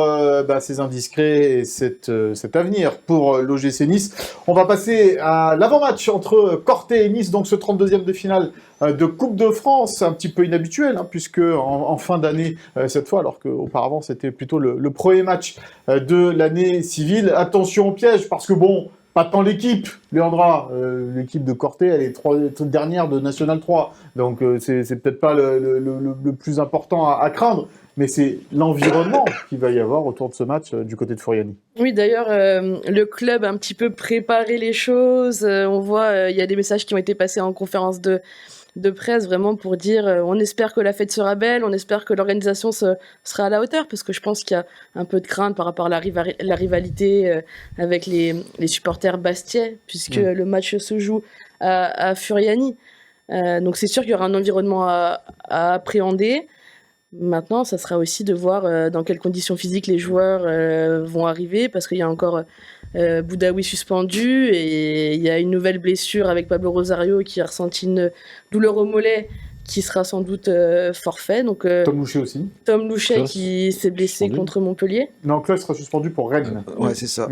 Speaker 1: ces indiscrets et cet avenir pour l'OGC Nice, on va passer à l'avant-match entre Corté et Nice, donc ce 32e de finale de Coupe de France, un petit peu inhabituel, hein, puisque en fin d'année cette fois, alors qu'auparavant c'était plutôt le premier match de l'année civile. Attention au piège, parce que bon... Pas tant l'équipe, Léandra. L'équipe de Corté, elle est dernière de National 3. Donc, c'est peut-être pas le plus important à craindre, mais c'est l'environnement qu'il va y avoir autour de ce match du côté de Furiani.
Speaker 2: Oui, d'ailleurs, le club a un petit peu préparé les choses. On voit, il y a des messages qui ont été passés en conférence de presse, vraiment pour dire on espère que la fête sera belle, on espère que l'organisation sera à la hauteur, parce que je pense qu'il y a un peu de crainte par rapport à la rivalité avec les supporters bastiais, puisque le match se joue à Furiani. Donc c'est sûr qu'il y aura un environnement à appréhender. Maintenant, ça sera aussi de voir dans quelles conditions physiques les joueurs vont arriver, parce qu'il y a encore Boudaoui suspendu, et il y a une nouvelle blessure avec Pablo Rosario qui a ressenti une douleur au mollet, qui sera sans doute forfait. Donc,
Speaker 1: Tom Louchet aussi.
Speaker 2: Tom Louchet
Speaker 5: Klaus,
Speaker 2: qui s'est blessé
Speaker 5: suspendu.
Speaker 2: contre Montpellier.
Speaker 1: Non, Klaus sera suspendu pour Rennes.
Speaker 3: Ouais, c'est ça.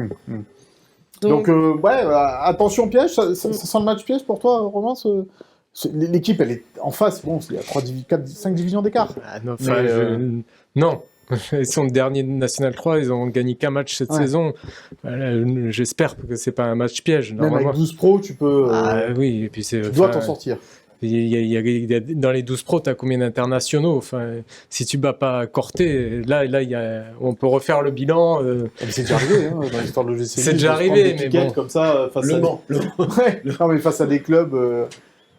Speaker 1: Donc attention piège, ça sent le match piège pour toi, Romain l'équipe, elle est en face, bon, il y a 5 divisions d'écart.
Speaker 4: Ah, non,
Speaker 1: Mais,
Speaker 4: non. Ils sont derniers de National 3, ils ont gagné qu'un match cette saison. J'espère que c'est pas un match piège.
Speaker 1: Même avec 12 pros, tu peux.
Speaker 4: Oui, et puis
Speaker 1: tu dois t'en sortir.
Speaker 4: Dans les 12 pros, tu as combien d'internationaux? Si tu bats pas Corté, là on peut refaire le bilan.
Speaker 1: Mais c'est déjà arrivé, hein, dans l'histoire de l'OGC.
Speaker 4: C'est déjà arrivé, mais bon.
Speaker 1: Comme ça, face
Speaker 5: Le
Speaker 1: à
Speaker 5: Mans.
Speaker 1: Ouais. Non, mais face à des clubs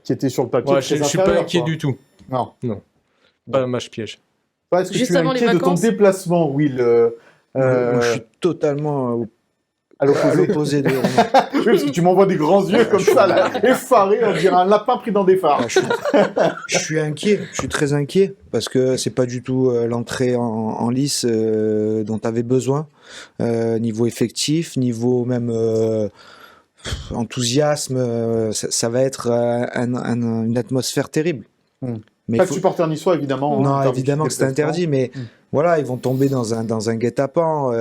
Speaker 1: qui étaient sur le papier.
Speaker 4: Ouais,
Speaker 1: très
Speaker 4: je suis pas
Speaker 1: inférieurs,
Speaker 4: inquiet
Speaker 1: quoi.
Speaker 4: du tout.
Speaker 1: Non.
Speaker 4: Pas un match piège.
Speaker 1: Est-ce que
Speaker 2: Juste
Speaker 1: tu es
Speaker 2: avant les
Speaker 1: inquiet de ton
Speaker 2: vacances.
Speaker 1: déplacement, Will
Speaker 3: Moi, je suis totalement
Speaker 1: À
Speaker 3: À
Speaker 1: l'opposé.
Speaker 3: l'opposé de Romain.
Speaker 1: Oui, parce que tu m'envoies des grands yeux comme ça, là, effarés, on dirait un lapin pris dans des phares.
Speaker 3: Ah, je suis inquiet, je suis très inquiet parce que c'est pas du tout l'entrée en lice dont tu avais besoin, niveau effectif, niveau même enthousiasme, ça va être une atmosphère terrible.
Speaker 1: Hmm.
Speaker 3: Mais
Speaker 1: Pas
Speaker 3: il
Speaker 1: de
Speaker 3: faut-
Speaker 1: supporters niçois, évidemment.
Speaker 3: Non,
Speaker 1: interdit
Speaker 3: évidemment
Speaker 1: de
Speaker 3: que c'est
Speaker 1: déplacement.
Speaker 3: interdit, mais
Speaker 1: Mm.
Speaker 3: voilà, ils vont tomber dans un guet-apens.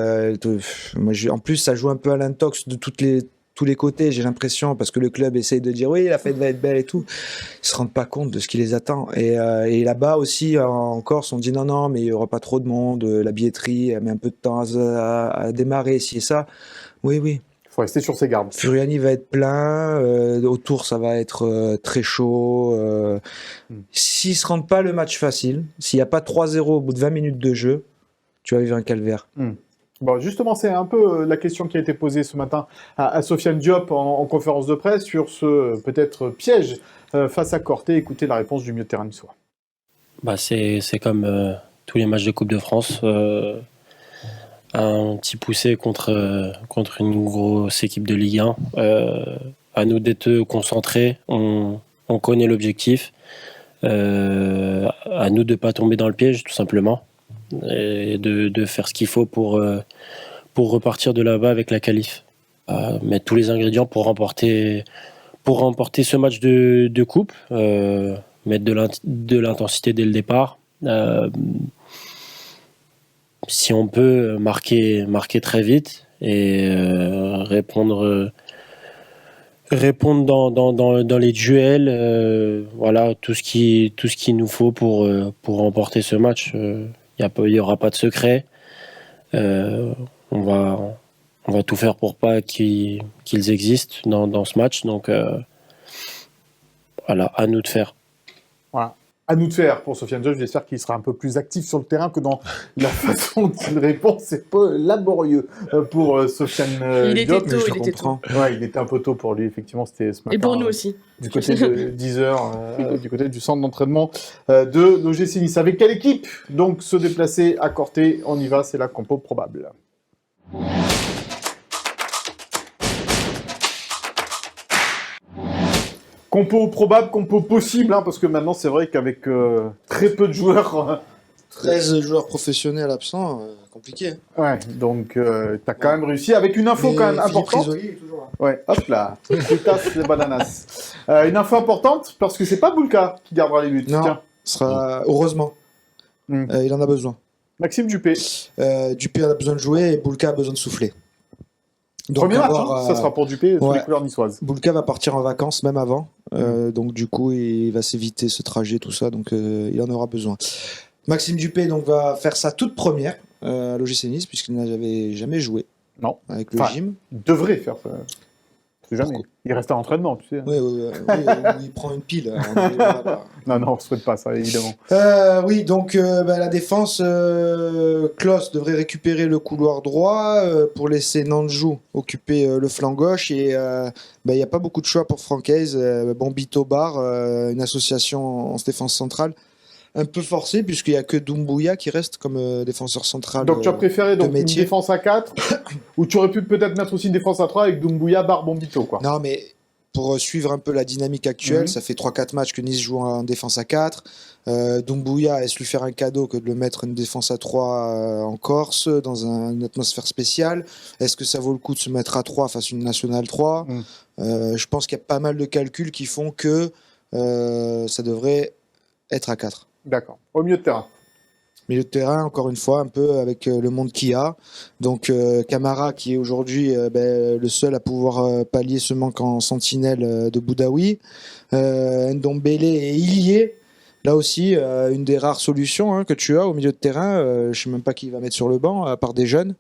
Speaker 3: En plus, ça joue un peu à l'intox de tous les côtés, j'ai l'impression, parce que le club essaye de dire oui, la fête va être belle et tout. Ils se rendent pas compte de ce qui les attend. Et là-bas aussi, en Corse, on dit non, mais il y aura pas trop de monde, la billetterie elle met un peu de temps à démarrer, ci et ça. Oui.
Speaker 1: Il faut rester sur ses gardes.
Speaker 3: Furiani va être plein, autour ça va être très chaud. S'ils se rendent pas le match facile, s'il n'y a pas 3-0 au bout de 20 minutes de jeu, tu vas vivre un calvaire.
Speaker 1: Bon, justement, c'est un peu la question qui a été posée ce matin à Sofiane Diop en conférence de presse sur ce peut-être piège face à Corté. Écoutez la réponse du milieu de terrain niçois.
Speaker 7: C'est comme tous les matchs de Coupe de France. Un petit poussé contre une grosse équipe de Ligue 1. À nous d'être concentrés. On connaît l'objectif. À nous de ne pas tomber dans le piège, tout simplement. Et de faire ce qu'il faut pour repartir de là-bas avec la qualif. Mettre tous les ingrédients pour remporter ce match de coupe. Mettre de l'intensité dès le départ. Si on peut marquer très vite et répondre dans les duels, voilà tout ce qu'il nous faut pour remporter ce match. Il y aura pas de secret. On va tout faire pour pas qu'ils existent dans ce match. Donc voilà, à nous de faire.
Speaker 1: Voilà. À nous de faire pour Sofiane Diop. J'espère qu'il sera un peu plus actif sur le terrain que dans la façon dont il répond. C'est pas laborieux pour Sofiane
Speaker 2: Il était
Speaker 1: Diop.
Speaker 2: tôt,
Speaker 1: mais je
Speaker 2: il était
Speaker 3: comprends.
Speaker 1: Ouais, il était un peu tôt pour lui, effectivement. C'était ce matin.
Speaker 2: Et pour nous aussi.
Speaker 1: Du côté de 10h, du côté du centre d'entraînement de l'OGC Nice. Avec quelle équipe donc se déplacer à Corté? On y va, c'est la compo probable. Compo probable, compo possible, hein, parce que maintenant c'est vrai qu'avec très peu de joueurs,
Speaker 3: 13 joueurs professionnels absents, compliqué.
Speaker 1: ouais, donc t'as quand même réussi avec une info quand même importante. Ouais, hop là, putas de bananas. Une info importante parce que c'est pas Boulka qui gardera les buts.
Speaker 3: Non.
Speaker 1: Tiens,
Speaker 3: Sera heureusement. Il en a besoin.
Speaker 1: Maxime Dupé.
Speaker 3: Dupé en a besoin de jouer et Boulka a besoin de souffler. Donc,
Speaker 1: Premier match,
Speaker 3: avoir,
Speaker 1: ça sera pour Dupé sur
Speaker 3: ouais.
Speaker 1: les couleurs niçoises.
Speaker 3: Boulka va partir en vacances même avant, donc du coup il va s'éviter ce trajet, tout ça, donc il en aura besoin. Maxime Dupé donc va faire sa toute première à l'OGC Nice puisqu'il n'avait jamais joué.
Speaker 1: Non.
Speaker 3: Avec le
Speaker 1: Enfin,
Speaker 3: gym.
Speaker 1: Il devrait faire ça. C'est jamais.
Speaker 3: Pourquoi
Speaker 1: Il reste à l'entraînement, tu sais.
Speaker 3: Oui, il prend une pile.
Speaker 1: Non, on ne souhaite pas ça, évidemment.
Speaker 3: Oui, donc la défense, Klos devrait récupérer le couloir droit pour laisser Nanjou occuper le flanc gauche. Et il n'y a pas beaucoup de choix pour Francaise. Bombito Bar, une association en défense centrale, un peu forcée, puisqu'il n'y a que Doumbouya qui reste comme défenseur central.
Speaker 1: Donc tu as préféré donc, une
Speaker 3: métier.
Speaker 1: défense à 4, ou tu aurais pu peut-être mettre aussi une défense à 3 avec Doumbouya, Bar, Bombito, quoi.
Speaker 3: Non, mais pour suivre un peu la dynamique actuelle, ça fait 3-4 matchs que Nice joue en défense à 4. Doumbouya, est-ce lui faire un cadeau que de le mettre une défense à 3 en Corse, dans une atmosphère spéciale? Est-ce que ça vaut le coup de se mettre à 3 face à une nationale 3? Je pense qu'il y a pas mal de calculs qui font que ça devrait être à 4.
Speaker 1: D'accord. Au milieu de terrain.
Speaker 3: Milieu de terrain, encore une fois, un peu avec le monde qu'il y a. Donc Camara, qui est aujourd'hui le seul à pouvoir pallier ce manque en sentinelle de Boudaoui. Ndombele et Ilié. Là aussi, une des rares solutions que tu as au milieu de terrain. Je ne sais même pas qui il va mettre sur le banc, à part des jeunes.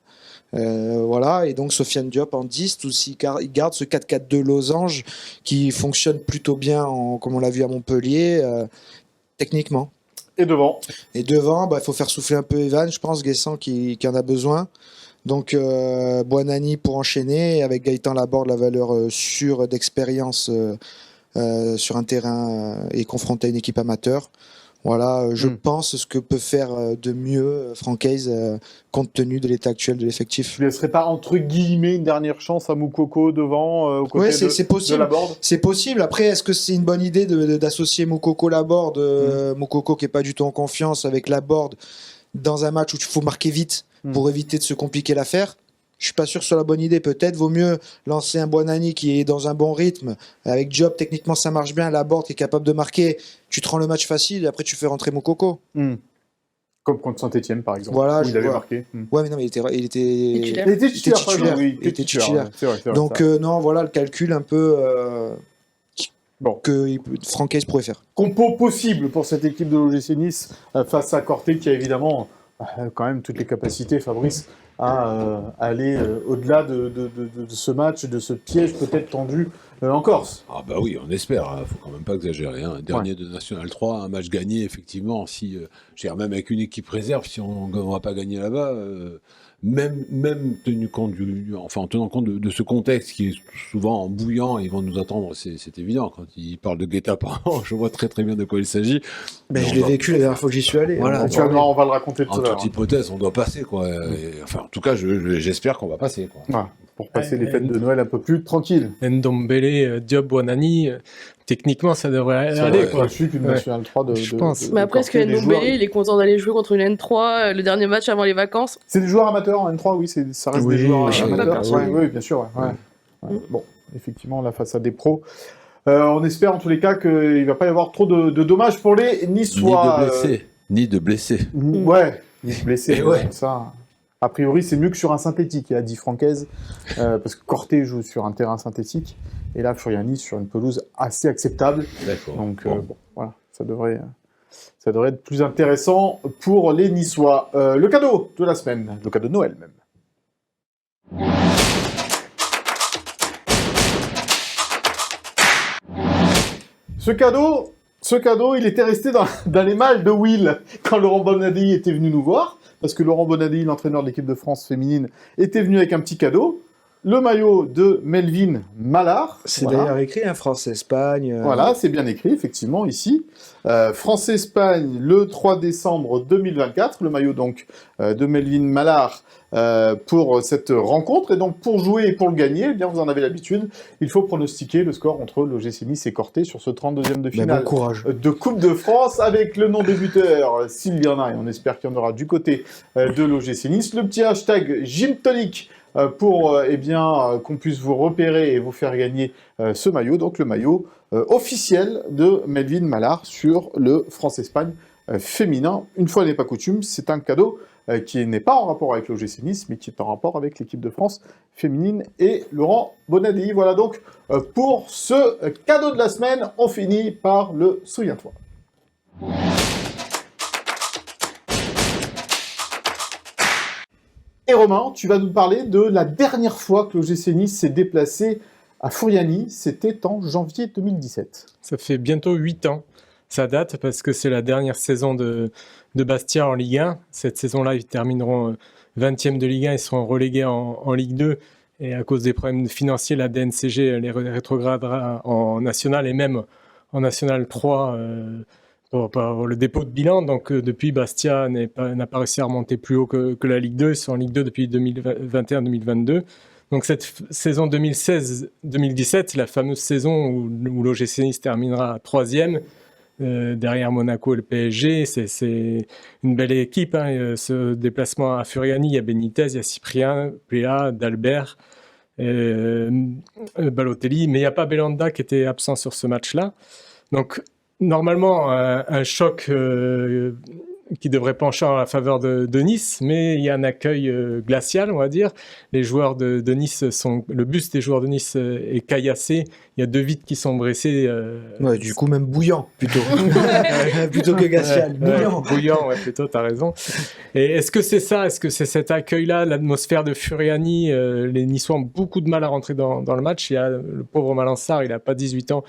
Speaker 3: Voilà, et donc Sofiane Diop en 10, aussi, il garde ce 4-4-2 losange qui fonctionne plutôt bien, comme on l'a vu à Montpellier, techniquement.
Speaker 1: Et devant?
Speaker 3: Et devant, il faut faire souffler un peu Evan, je pense, Guessant qui en a besoin. Donc Buonani pour enchaîner, avec Gaëtan Laborde, la valeur sûre d'expérience sur un terrain et confronté à une équipe amateur. Voilà, je pense ce que peut faire de mieux Francaise compte tenu de l'état actuel de l'effectif.
Speaker 1: Tu ne laisserais pas, entre guillemets, une dernière chance à Moukoko devant, aux côtés
Speaker 3: Ouais, c'est
Speaker 1: de
Speaker 3: possible.
Speaker 1: Laborde?
Speaker 3: C'est possible. Après, est-ce que c'est une bonne idée d'associer Moukoko Laborde, Moukoko qui est pas du tout en confiance avec Laborde dans un match où il faut marquer vite pour éviter de se compliquer l'affaire? Je suis pas sûr que ce soit la bonne idée. Peut-être vaut mieux lancer un Buonanni qui est dans un bon rythme. Avec Diop, techniquement, ça marche bien. Laborde qui est capable de marquer. Tu te rends le match facile et après tu fais rentrer Moukoko.
Speaker 1: Comme contre Saint-Etienne, par exemple,
Speaker 3: Voilà,
Speaker 1: où il avait marqué.
Speaker 3: Ouais, mais non, mais il était
Speaker 2: Titulaire.
Speaker 1: Il était titulaire.
Speaker 3: titulaire.
Speaker 1: Oui,
Speaker 3: Il était titulaire.
Speaker 1: Ouais, c'est vrai,
Speaker 3: Donc,
Speaker 1: ça.
Speaker 3: non, voilà le calcul un peu
Speaker 1: Bon.
Speaker 3: que Francaise pourrait faire.
Speaker 1: Compo possible pour cette équipe de l'OGC Nice face à Corté, qui a évidemment quand même toutes les capacités, Fabrice, à aller au-delà de ce match, de ce piège peut-être tendu en Corse.
Speaker 5: Ah bah oui, on espère, faut quand même pas exagérer. Hein. Dernier de National 3, un match gagné, effectivement, si, même avec une équipe réserve, si on ne va pas gagner là-bas, même tenu compte en tenant compte de ce contexte qui est souvent bouillant, ils vont nous attendre, c'est évident. Quand ils parlent de guet-apens, je vois très très bien de quoi il s'agit.
Speaker 3: Ben, je l'ai vécu la dernière fois que j'y suis allé.
Speaker 5: Voilà,
Speaker 1: on va le raconter tout à
Speaker 5: en
Speaker 1: l'heure.
Speaker 5: toute hypothèse, on doit passer, quoi. En tout cas, j'espère qu'on va passer, quoi.
Speaker 1: Ouais, pour passer les fêtes de Noël un peu plus tranquilles.
Speaker 4: Ndombele, Diop, Buonanni, techniquement, ça devrait aller, quoi.
Speaker 1: Je suis qu'une National 3
Speaker 4: Je pense.
Speaker 2: Mais après, est-ce que Ndombele, il est content d'aller jouer contre une N3, le dernier match avant les vacances?
Speaker 1: C'est des joueurs amateurs en N3, oui, ça reste des joueurs amateurs. Oui, bien sûr. Ouais. Bon, effectivement, là, face à des pros. On espère en tous les cas qu'il ne va pas y avoir trop de dommages pour les Niçois.
Speaker 5: Ni de blessés.
Speaker 1: Ouais, ni de blessés.
Speaker 5: Ouais.
Speaker 1: Ça, a priori, c'est mieux que sur un synthétique, a dit Francaise, parce que Corté joue sur un terrain synthétique, et là, Furiani sur une pelouse assez acceptable.
Speaker 5: D'accord.
Speaker 1: Donc, voilà, ça devrait être plus intéressant pour les Niçois. Le cadeau de la semaine, le cadeau de Noël même. Ce cadeau, il était resté dans les malles de Will quand Laurent Bonadei était venu nous voir, parce que Laurent Bonadei, l'entraîneur de l'équipe de France féminine, était venu avec un petit cadeau, le maillot de Melvin Mallard.
Speaker 3: C'est d'ailleurs écrit, France-Espagne.
Speaker 1: Voilà, c'est bien écrit, effectivement, ici. France-Espagne, le 3 décembre 2024, le maillot donc de Melvin Mallard pour cette rencontre. Et donc, pour jouer et pour le gagner, eh bien, vous en avez l'habitude, il faut pronostiquer le score entre l'OGC Nice et Corté sur ce 32e de finale
Speaker 3: bon courage.
Speaker 1: de Coupe de France, avec le nom des buteurs, s'il y en a, et on espère qu'il y en aura du côté de l'OGC Nice. Le petit hashtag Gymtonic pour qu'on puisse vous repérer et vous faire gagner ce maillot, donc le maillot officiel de Melvin Mallard sur le France-Espagne féminin. Une fois n'est pas coutume, c'est un cadeau qui n'est pas en rapport avec l'OGC Nice, mais qui est en rapport avec l'équipe de France féminine et Laurent Bonadei. Voilà donc pour ce cadeau de la semaine, on finit par le Souviens-toi. Et Romain, tu vas nous parler de la dernière fois que l'OGC Nice s'est déplacé à Furiani, c'était en janvier 2017.
Speaker 4: Ça fait bientôt 8 ans. Ça date parce que c'est la dernière saison de Bastia en Ligue 1. Cette saison-là, ils termineront 20e de Ligue 1, ils seront relégués en Ligue 2. Et à cause des problèmes financiers, la DNCG les rétrogradera en National et même en National 3 pour le dépôt de bilan. Donc depuis, Bastia n'a pas réussi à remonter plus haut que la Ligue 2. Ils sont en Ligue 2 depuis 2021-2022. Donc cette saison 2016-2017, la fameuse saison où l'OGC Nice terminera 3e, derrière Monaco et le PSG. C'est une belle équipe. Hein. Ce déplacement à Furiani, il y a Benitez, il y a Cyprien, Pléa, Dalbert, Balotelli, mais il n'y a pas Belanda qui était absent sur ce match-là. Donc normalement, un choc qui devrait pencher en la faveur de Nice, mais il y a un accueil glacial, on va dire. Les joueurs de Nice le bus des joueurs de Nice est caillassé. Il y a 2 vitres qui sont blessées.
Speaker 3: Ouais, du coup, même bouillant, plutôt. Plutôt que glacial. Bouillant.
Speaker 4: Bouillant, ouais, plutôt, t'as raison. Et est-ce que c'est ça? Est-ce que c'est cet accueil-là, l'atmosphère de Furiani? Les Niçois ont beaucoup de mal à rentrer dans le match. Il y a le pauvre Malansar, il n'a pas 18 ans.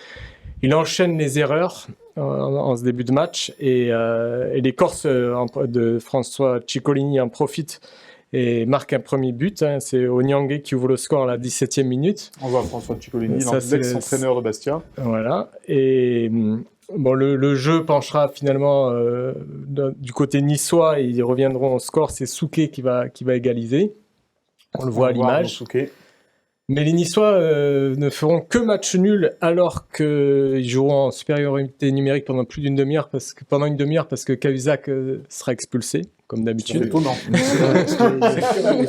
Speaker 4: Il enchaîne les erreurs en ce début de match et les Corses de François Ciccolini en profitent et marquent un premier but. Hein. C'est Onyangé qui ouvre le score à la 17e minute.
Speaker 1: On voit François Ciccolini, l'ex-entraîneur de Bastia.
Speaker 4: Voilà. Et Bon, le jeu penchera finalement du côté niçois et ils reviendront au score. C'est Souquet qui va égaliser. On le voit à l'image. Mais les Niçois ne feront que match nul alors qu'ils joueront en supériorité numérique pendant plus d'une demi-heure parce que Cahuzac sera expulsé, comme
Speaker 1: C'est
Speaker 4: d'habitude.
Speaker 1: étonnant.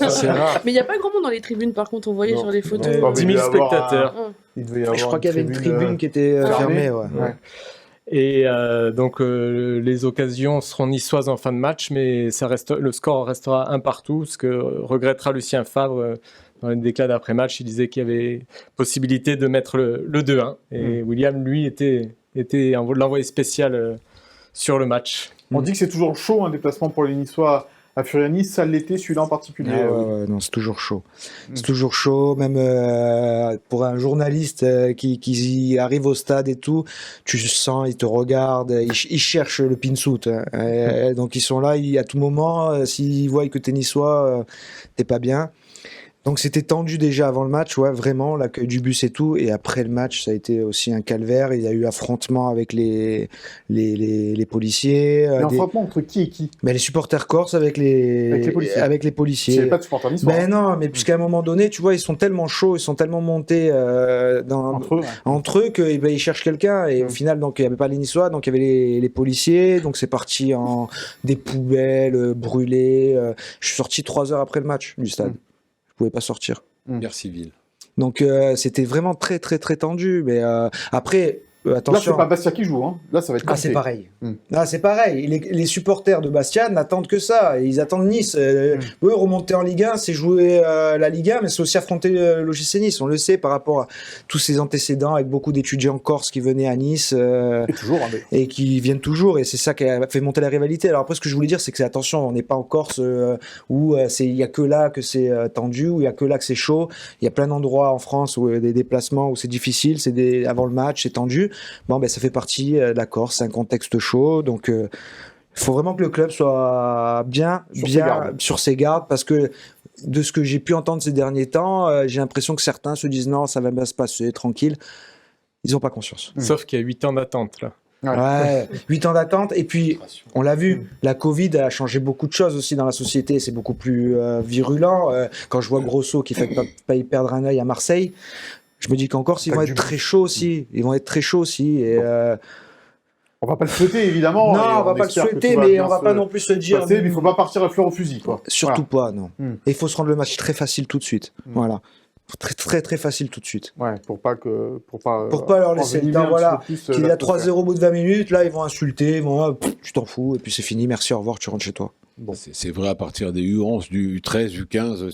Speaker 3: C'est rare.
Speaker 2: Mais il n'y a pas grand monde dans les tribunes, par contre, on voyait sur les photos.
Speaker 1: Ouais,
Speaker 4: 10 000 spectateurs.
Speaker 1: Il devait y avoir
Speaker 3: Je crois qu'il y avait une tribune qui était
Speaker 1: fermée.
Speaker 3: fermée. Ouais.
Speaker 1: Ouais.
Speaker 4: Et donc les occasions seront niçoises en fin de match, mais le score restera un partout, ce que regrettera Lucien Favre dans les déclats d'après-match. Il disait qu'il y avait possibilité de mettre le 2-1. Et William, lui, était l'envoyé spécial sur le match.
Speaker 1: On dit que c'est toujours chaud un déplacement pour les Niçois à Furiani, ça l'était celui-là en particulier.
Speaker 3: Ouais, non, c'est toujours chaud. C'est toujours chaud, même pour un journaliste qui arrive au stade et tout, tu sens, il te regarde, il cherche le pinsout. Hein. Donc ils sont là, à tout moment, s'ils voient que t'es niçois, t'es pas bien. Donc c'était tendu déjà avant le match, ouais, vraiment, l'accueil du bus et tout. Et après le match, ça a été aussi un calvaire. Il y a eu affrontement avec les policiers.
Speaker 1: Mais affrontement entre qui et qui?
Speaker 3: Mais les supporters corses avec les policiers. Avec les
Speaker 1: Il n'y
Speaker 3: policiers.
Speaker 1: avait pas de supporters niçois.
Speaker 3: Ben non, mais puisqu'à un moment donné, tu vois, ils sont tellement chauds, ils sont tellement montés entre eux que ils cherchent quelqu'un. Et au final, donc il n'y avait pas les Niçois, donc il y avait les policiers. Donc c'est parti en des poubelles brûlées. Je suis sorti 3 heures après le match du stade. Je pouvais pas sortir.
Speaker 5: Guerre civile.
Speaker 3: Donc c'était vraiment très très très tendu. Mais après,
Speaker 1: Là,
Speaker 3: attention.
Speaker 1: c'est pas Bastia qui joue. Hein. Là, ça va être
Speaker 3: Ah,
Speaker 1: compliqué.
Speaker 3: c'est pareil. Ah, c'est pareil. Les supporters de Bastia n'attendent que ça. Ils attendent Nice. Eux, remonter en Ligue 1, c'est jouer la Ligue 1, mais c'est aussi affronter l'OGC Nice. On le sait par rapport à tous ces antécédents avec beaucoup d'étudiants corses qui venaient à Nice
Speaker 1: Et toujours, hein,
Speaker 3: et qui viennent toujours. Et c'est ça qui a fait monter la rivalité. Alors après, ce que je voulais dire, c'est que attention, on n'est pas en Corse où il y a que là que c'est tendu, où il y a que là que c'est chaud. Il y a plein d'endroits en France où des déplacements où c'est difficile, avant le match, c'est tendu. Bon, ben ça fait partie de la Corse, c'est un contexte chaud, donc il faut vraiment que le club soit bien sur ses gardes, parce que de ce que j'ai pu entendre ces derniers temps, j'ai l'impression que certains se disent non, ça va bien se passer, tranquille. Ils n'ont pas conscience.
Speaker 4: Sauf qu'il y a 8 ans d'attente là.
Speaker 3: Ouais, 8 ans d'attente, et puis on l'a vu, la Covid a changé beaucoup de choses aussi dans la société, c'est beaucoup plus virulent. Quand je vois Grosso qui fait pas y perdre un œil à Marseille, je me dis qu'encore ils vont être très chauds aussi. Ils vont être très chauds aussi. Et
Speaker 1: on va pas le souhaiter, évidemment.
Speaker 3: Non, on va pas le souhaiter, mais on va pas non plus se dire.
Speaker 1: Mais il faut pas partir à fleur au fusil, quoi.
Speaker 3: Surtout pas, non. Et il faut se rendre le match très facile tout de suite. Voilà. Très, très, très facile tout de suite.
Speaker 1: Ouais, pour pas
Speaker 3: leur laisser le temps, voilà. Qu'il y a 3-0 au bout de 20 minutes, là, ils vont insulter, ils vont, tu t'en fous, et puis c'est fini, merci, au revoir, tu rentres chez toi.
Speaker 5: Bon. C'est vrai à partir des U11, du 13, du 15,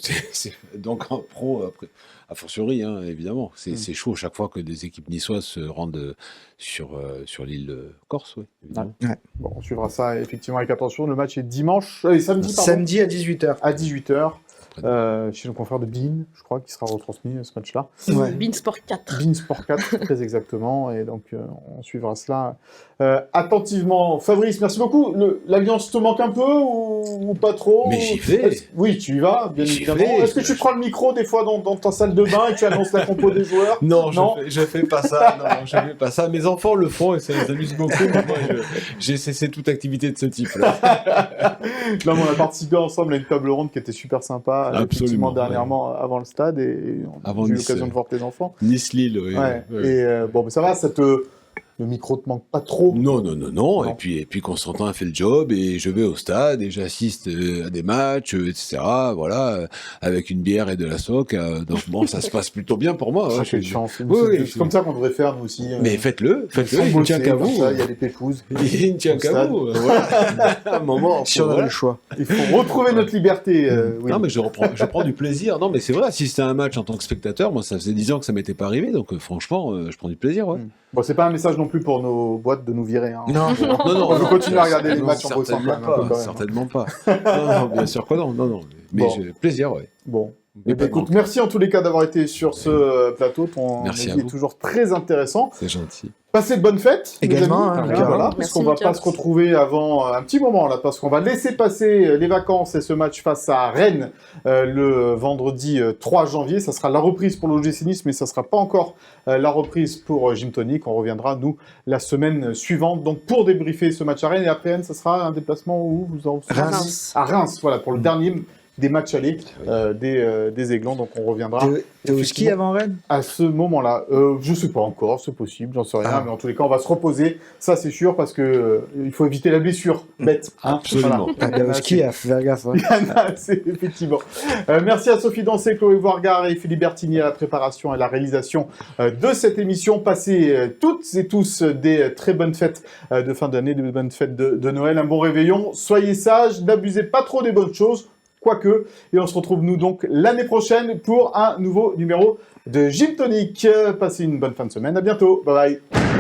Speaker 5: donc en pro, après, a fortiori, hein, évidemment. C'est chaud chaque fois que des équipes niçoises se rendent sur l'île Corse, oui, évidemment.
Speaker 3: Ouais.
Speaker 1: Bon, on suivra ça effectivement avec attention. Le match est samedi, pardon.
Speaker 3: Samedi à 18h.
Speaker 1: À 18h. Chez nos confrères de BeIN, je crois, qui sera retransmis ce match-là.
Speaker 3: Ouais.
Speaker 2: BeIN Sport 4.
Speaker 1: BeIN Sport 4, très exactement. Et donc, on suivra cela attentivement. Fabrice, merci beaucoup. L'Alliance te manque un peu ou pas trop?
Speaker 5: Mais j'y vais.
Speaker 1: Oui, tu y vas, bien évidemment. Est-ce que tu prends le micro des fois dans ta salle de bain et tu annonces la compo des joueurs?
Speaker 5: Non, je fais pas ça. Non, je fais pas ça. Mes enfants le font et ça les amuse beaucoup. Mais moi, j'ai cessé toute activité de ce type-là.
Speaker 1: Non, mais on a participé ensemble à une table ronde qui était super sympa. Effectivement, dernièrement, avant le stade, et on a eu l'occasion de voir tes enfants.
Speaker 5: Nice-Lille, oui.
Speaker 1: Ouais. Et bon, mais ça va, le micro te manque pas trop?
Speaker 5: Non. Et puis Constantin fait le job et je vais au stade et j'assiste à des matchs, etc. Voilà, avec une bière et de la soc. Donc bon, ça se passe plutôt bien pour moi.
Speaker 1: Quelle chance.
Speaker 5: Oui,
Speaker 1: c'est comme ça qu'on devrait faire, nous aussi.
Speaker 5: Mais faites-le. Il ne tient qu'à vous.
Speaker 1: Il y a des pépouses.
Speaker 5: Il ne tient qu'à vous. Voilà. Un moment.
Speaker 3: Si on a le choix.
Speaker 1: Il faut retrouver notre liberté. Oui.
Speaker 5: Non, mais je prends du plaisir. Non, mais c'est vrai, assister à un match en tant que spectateur, moi, ça faisait 10 ans que ça m'était pas arrivé. Donc franchement, je prends du plaisir. Ouais.
Speaker 1: Bon, c'est pas un message non plus pour nos boîtes de nous virer. Hein.
Speaker 3: Non.
Speaker 1: On veut continuer à regarder les matchs en bossant quand même.
Speaker 5: Certainement pas. Non, bien sûr que non. Mais plaisir, ouais.
Speaker 1: Bon, Eh ben, écoute, merci en tous les cas d'avoir été sur ce plateau. Ton
Speaker 5: Merci à
Speaker 1: avis est
Speaker 5: vous.
Speaker 1: toujours très intéressant.
Speaker 5: C'est gentil.
Speaker 1: Passez de bonnes fêtes. les
Speaker 3: Également,
Speaker 1: amis.
Speaker 3: hein,
Speaker 1: Voilà,
Speaker 3: également.
Speaker 1: parce
Speaker 2: Merci,
Speaker 1: qu'on va
Speaker 2: Mika.
Speaker 1: pas se retrouver avant un petit moment là, parce qu'on va laisser passer les vacances et ce match face à Rennes le vendredi 3 janvier. Ça sera la reprise pour l'OGC Nice, mais ça sera pas encore la reprise pour Gym Tonic. On reviendra nous la semaine suivante. Donc pour débriefer ce match à Rennes et après Rennes, ça sera un déplacement où vous en
Speaker 3: Reims.
Speaker 1: à Reims. Voilà pour le dernier des matchs allés des Aiglons. Donc on reviendra.
Speaker 3: T'es au ski avant Rennes?
Speaker 1: À ce moment-là, je sais pas encore, c'est possible, j'en sais rien,
Speaker 3: Ah.
Speaker 1: mais en tous les cas, on va se reposer, ça c'est sûr, parce que il faut éviter la blessure, bête. Hein.
Speaker 5: Absolument.
Speaker 1: Voilà.
Speaker 3: Au ski, à faire gaffe. hein.
Speaker 1: Il y en a assez, effectivement. Merci à Sophie Dancé, Chloé Voirgard et Philippe Bertigny à la préparation et la réalisation de cette émission. Passez toutes et tous des très bonnes fêtes de fin d'année, de bonnes fêtes de Noël, un bon réveillon. Soyez sages, n'abusez pas trop des bonnes choses. Quoique, et on se retrouve nous donc l'année prochaine pour un nouveau numéro de Gym Tonic. Passez une bonne fin de semaine, à bientôt, bye bye.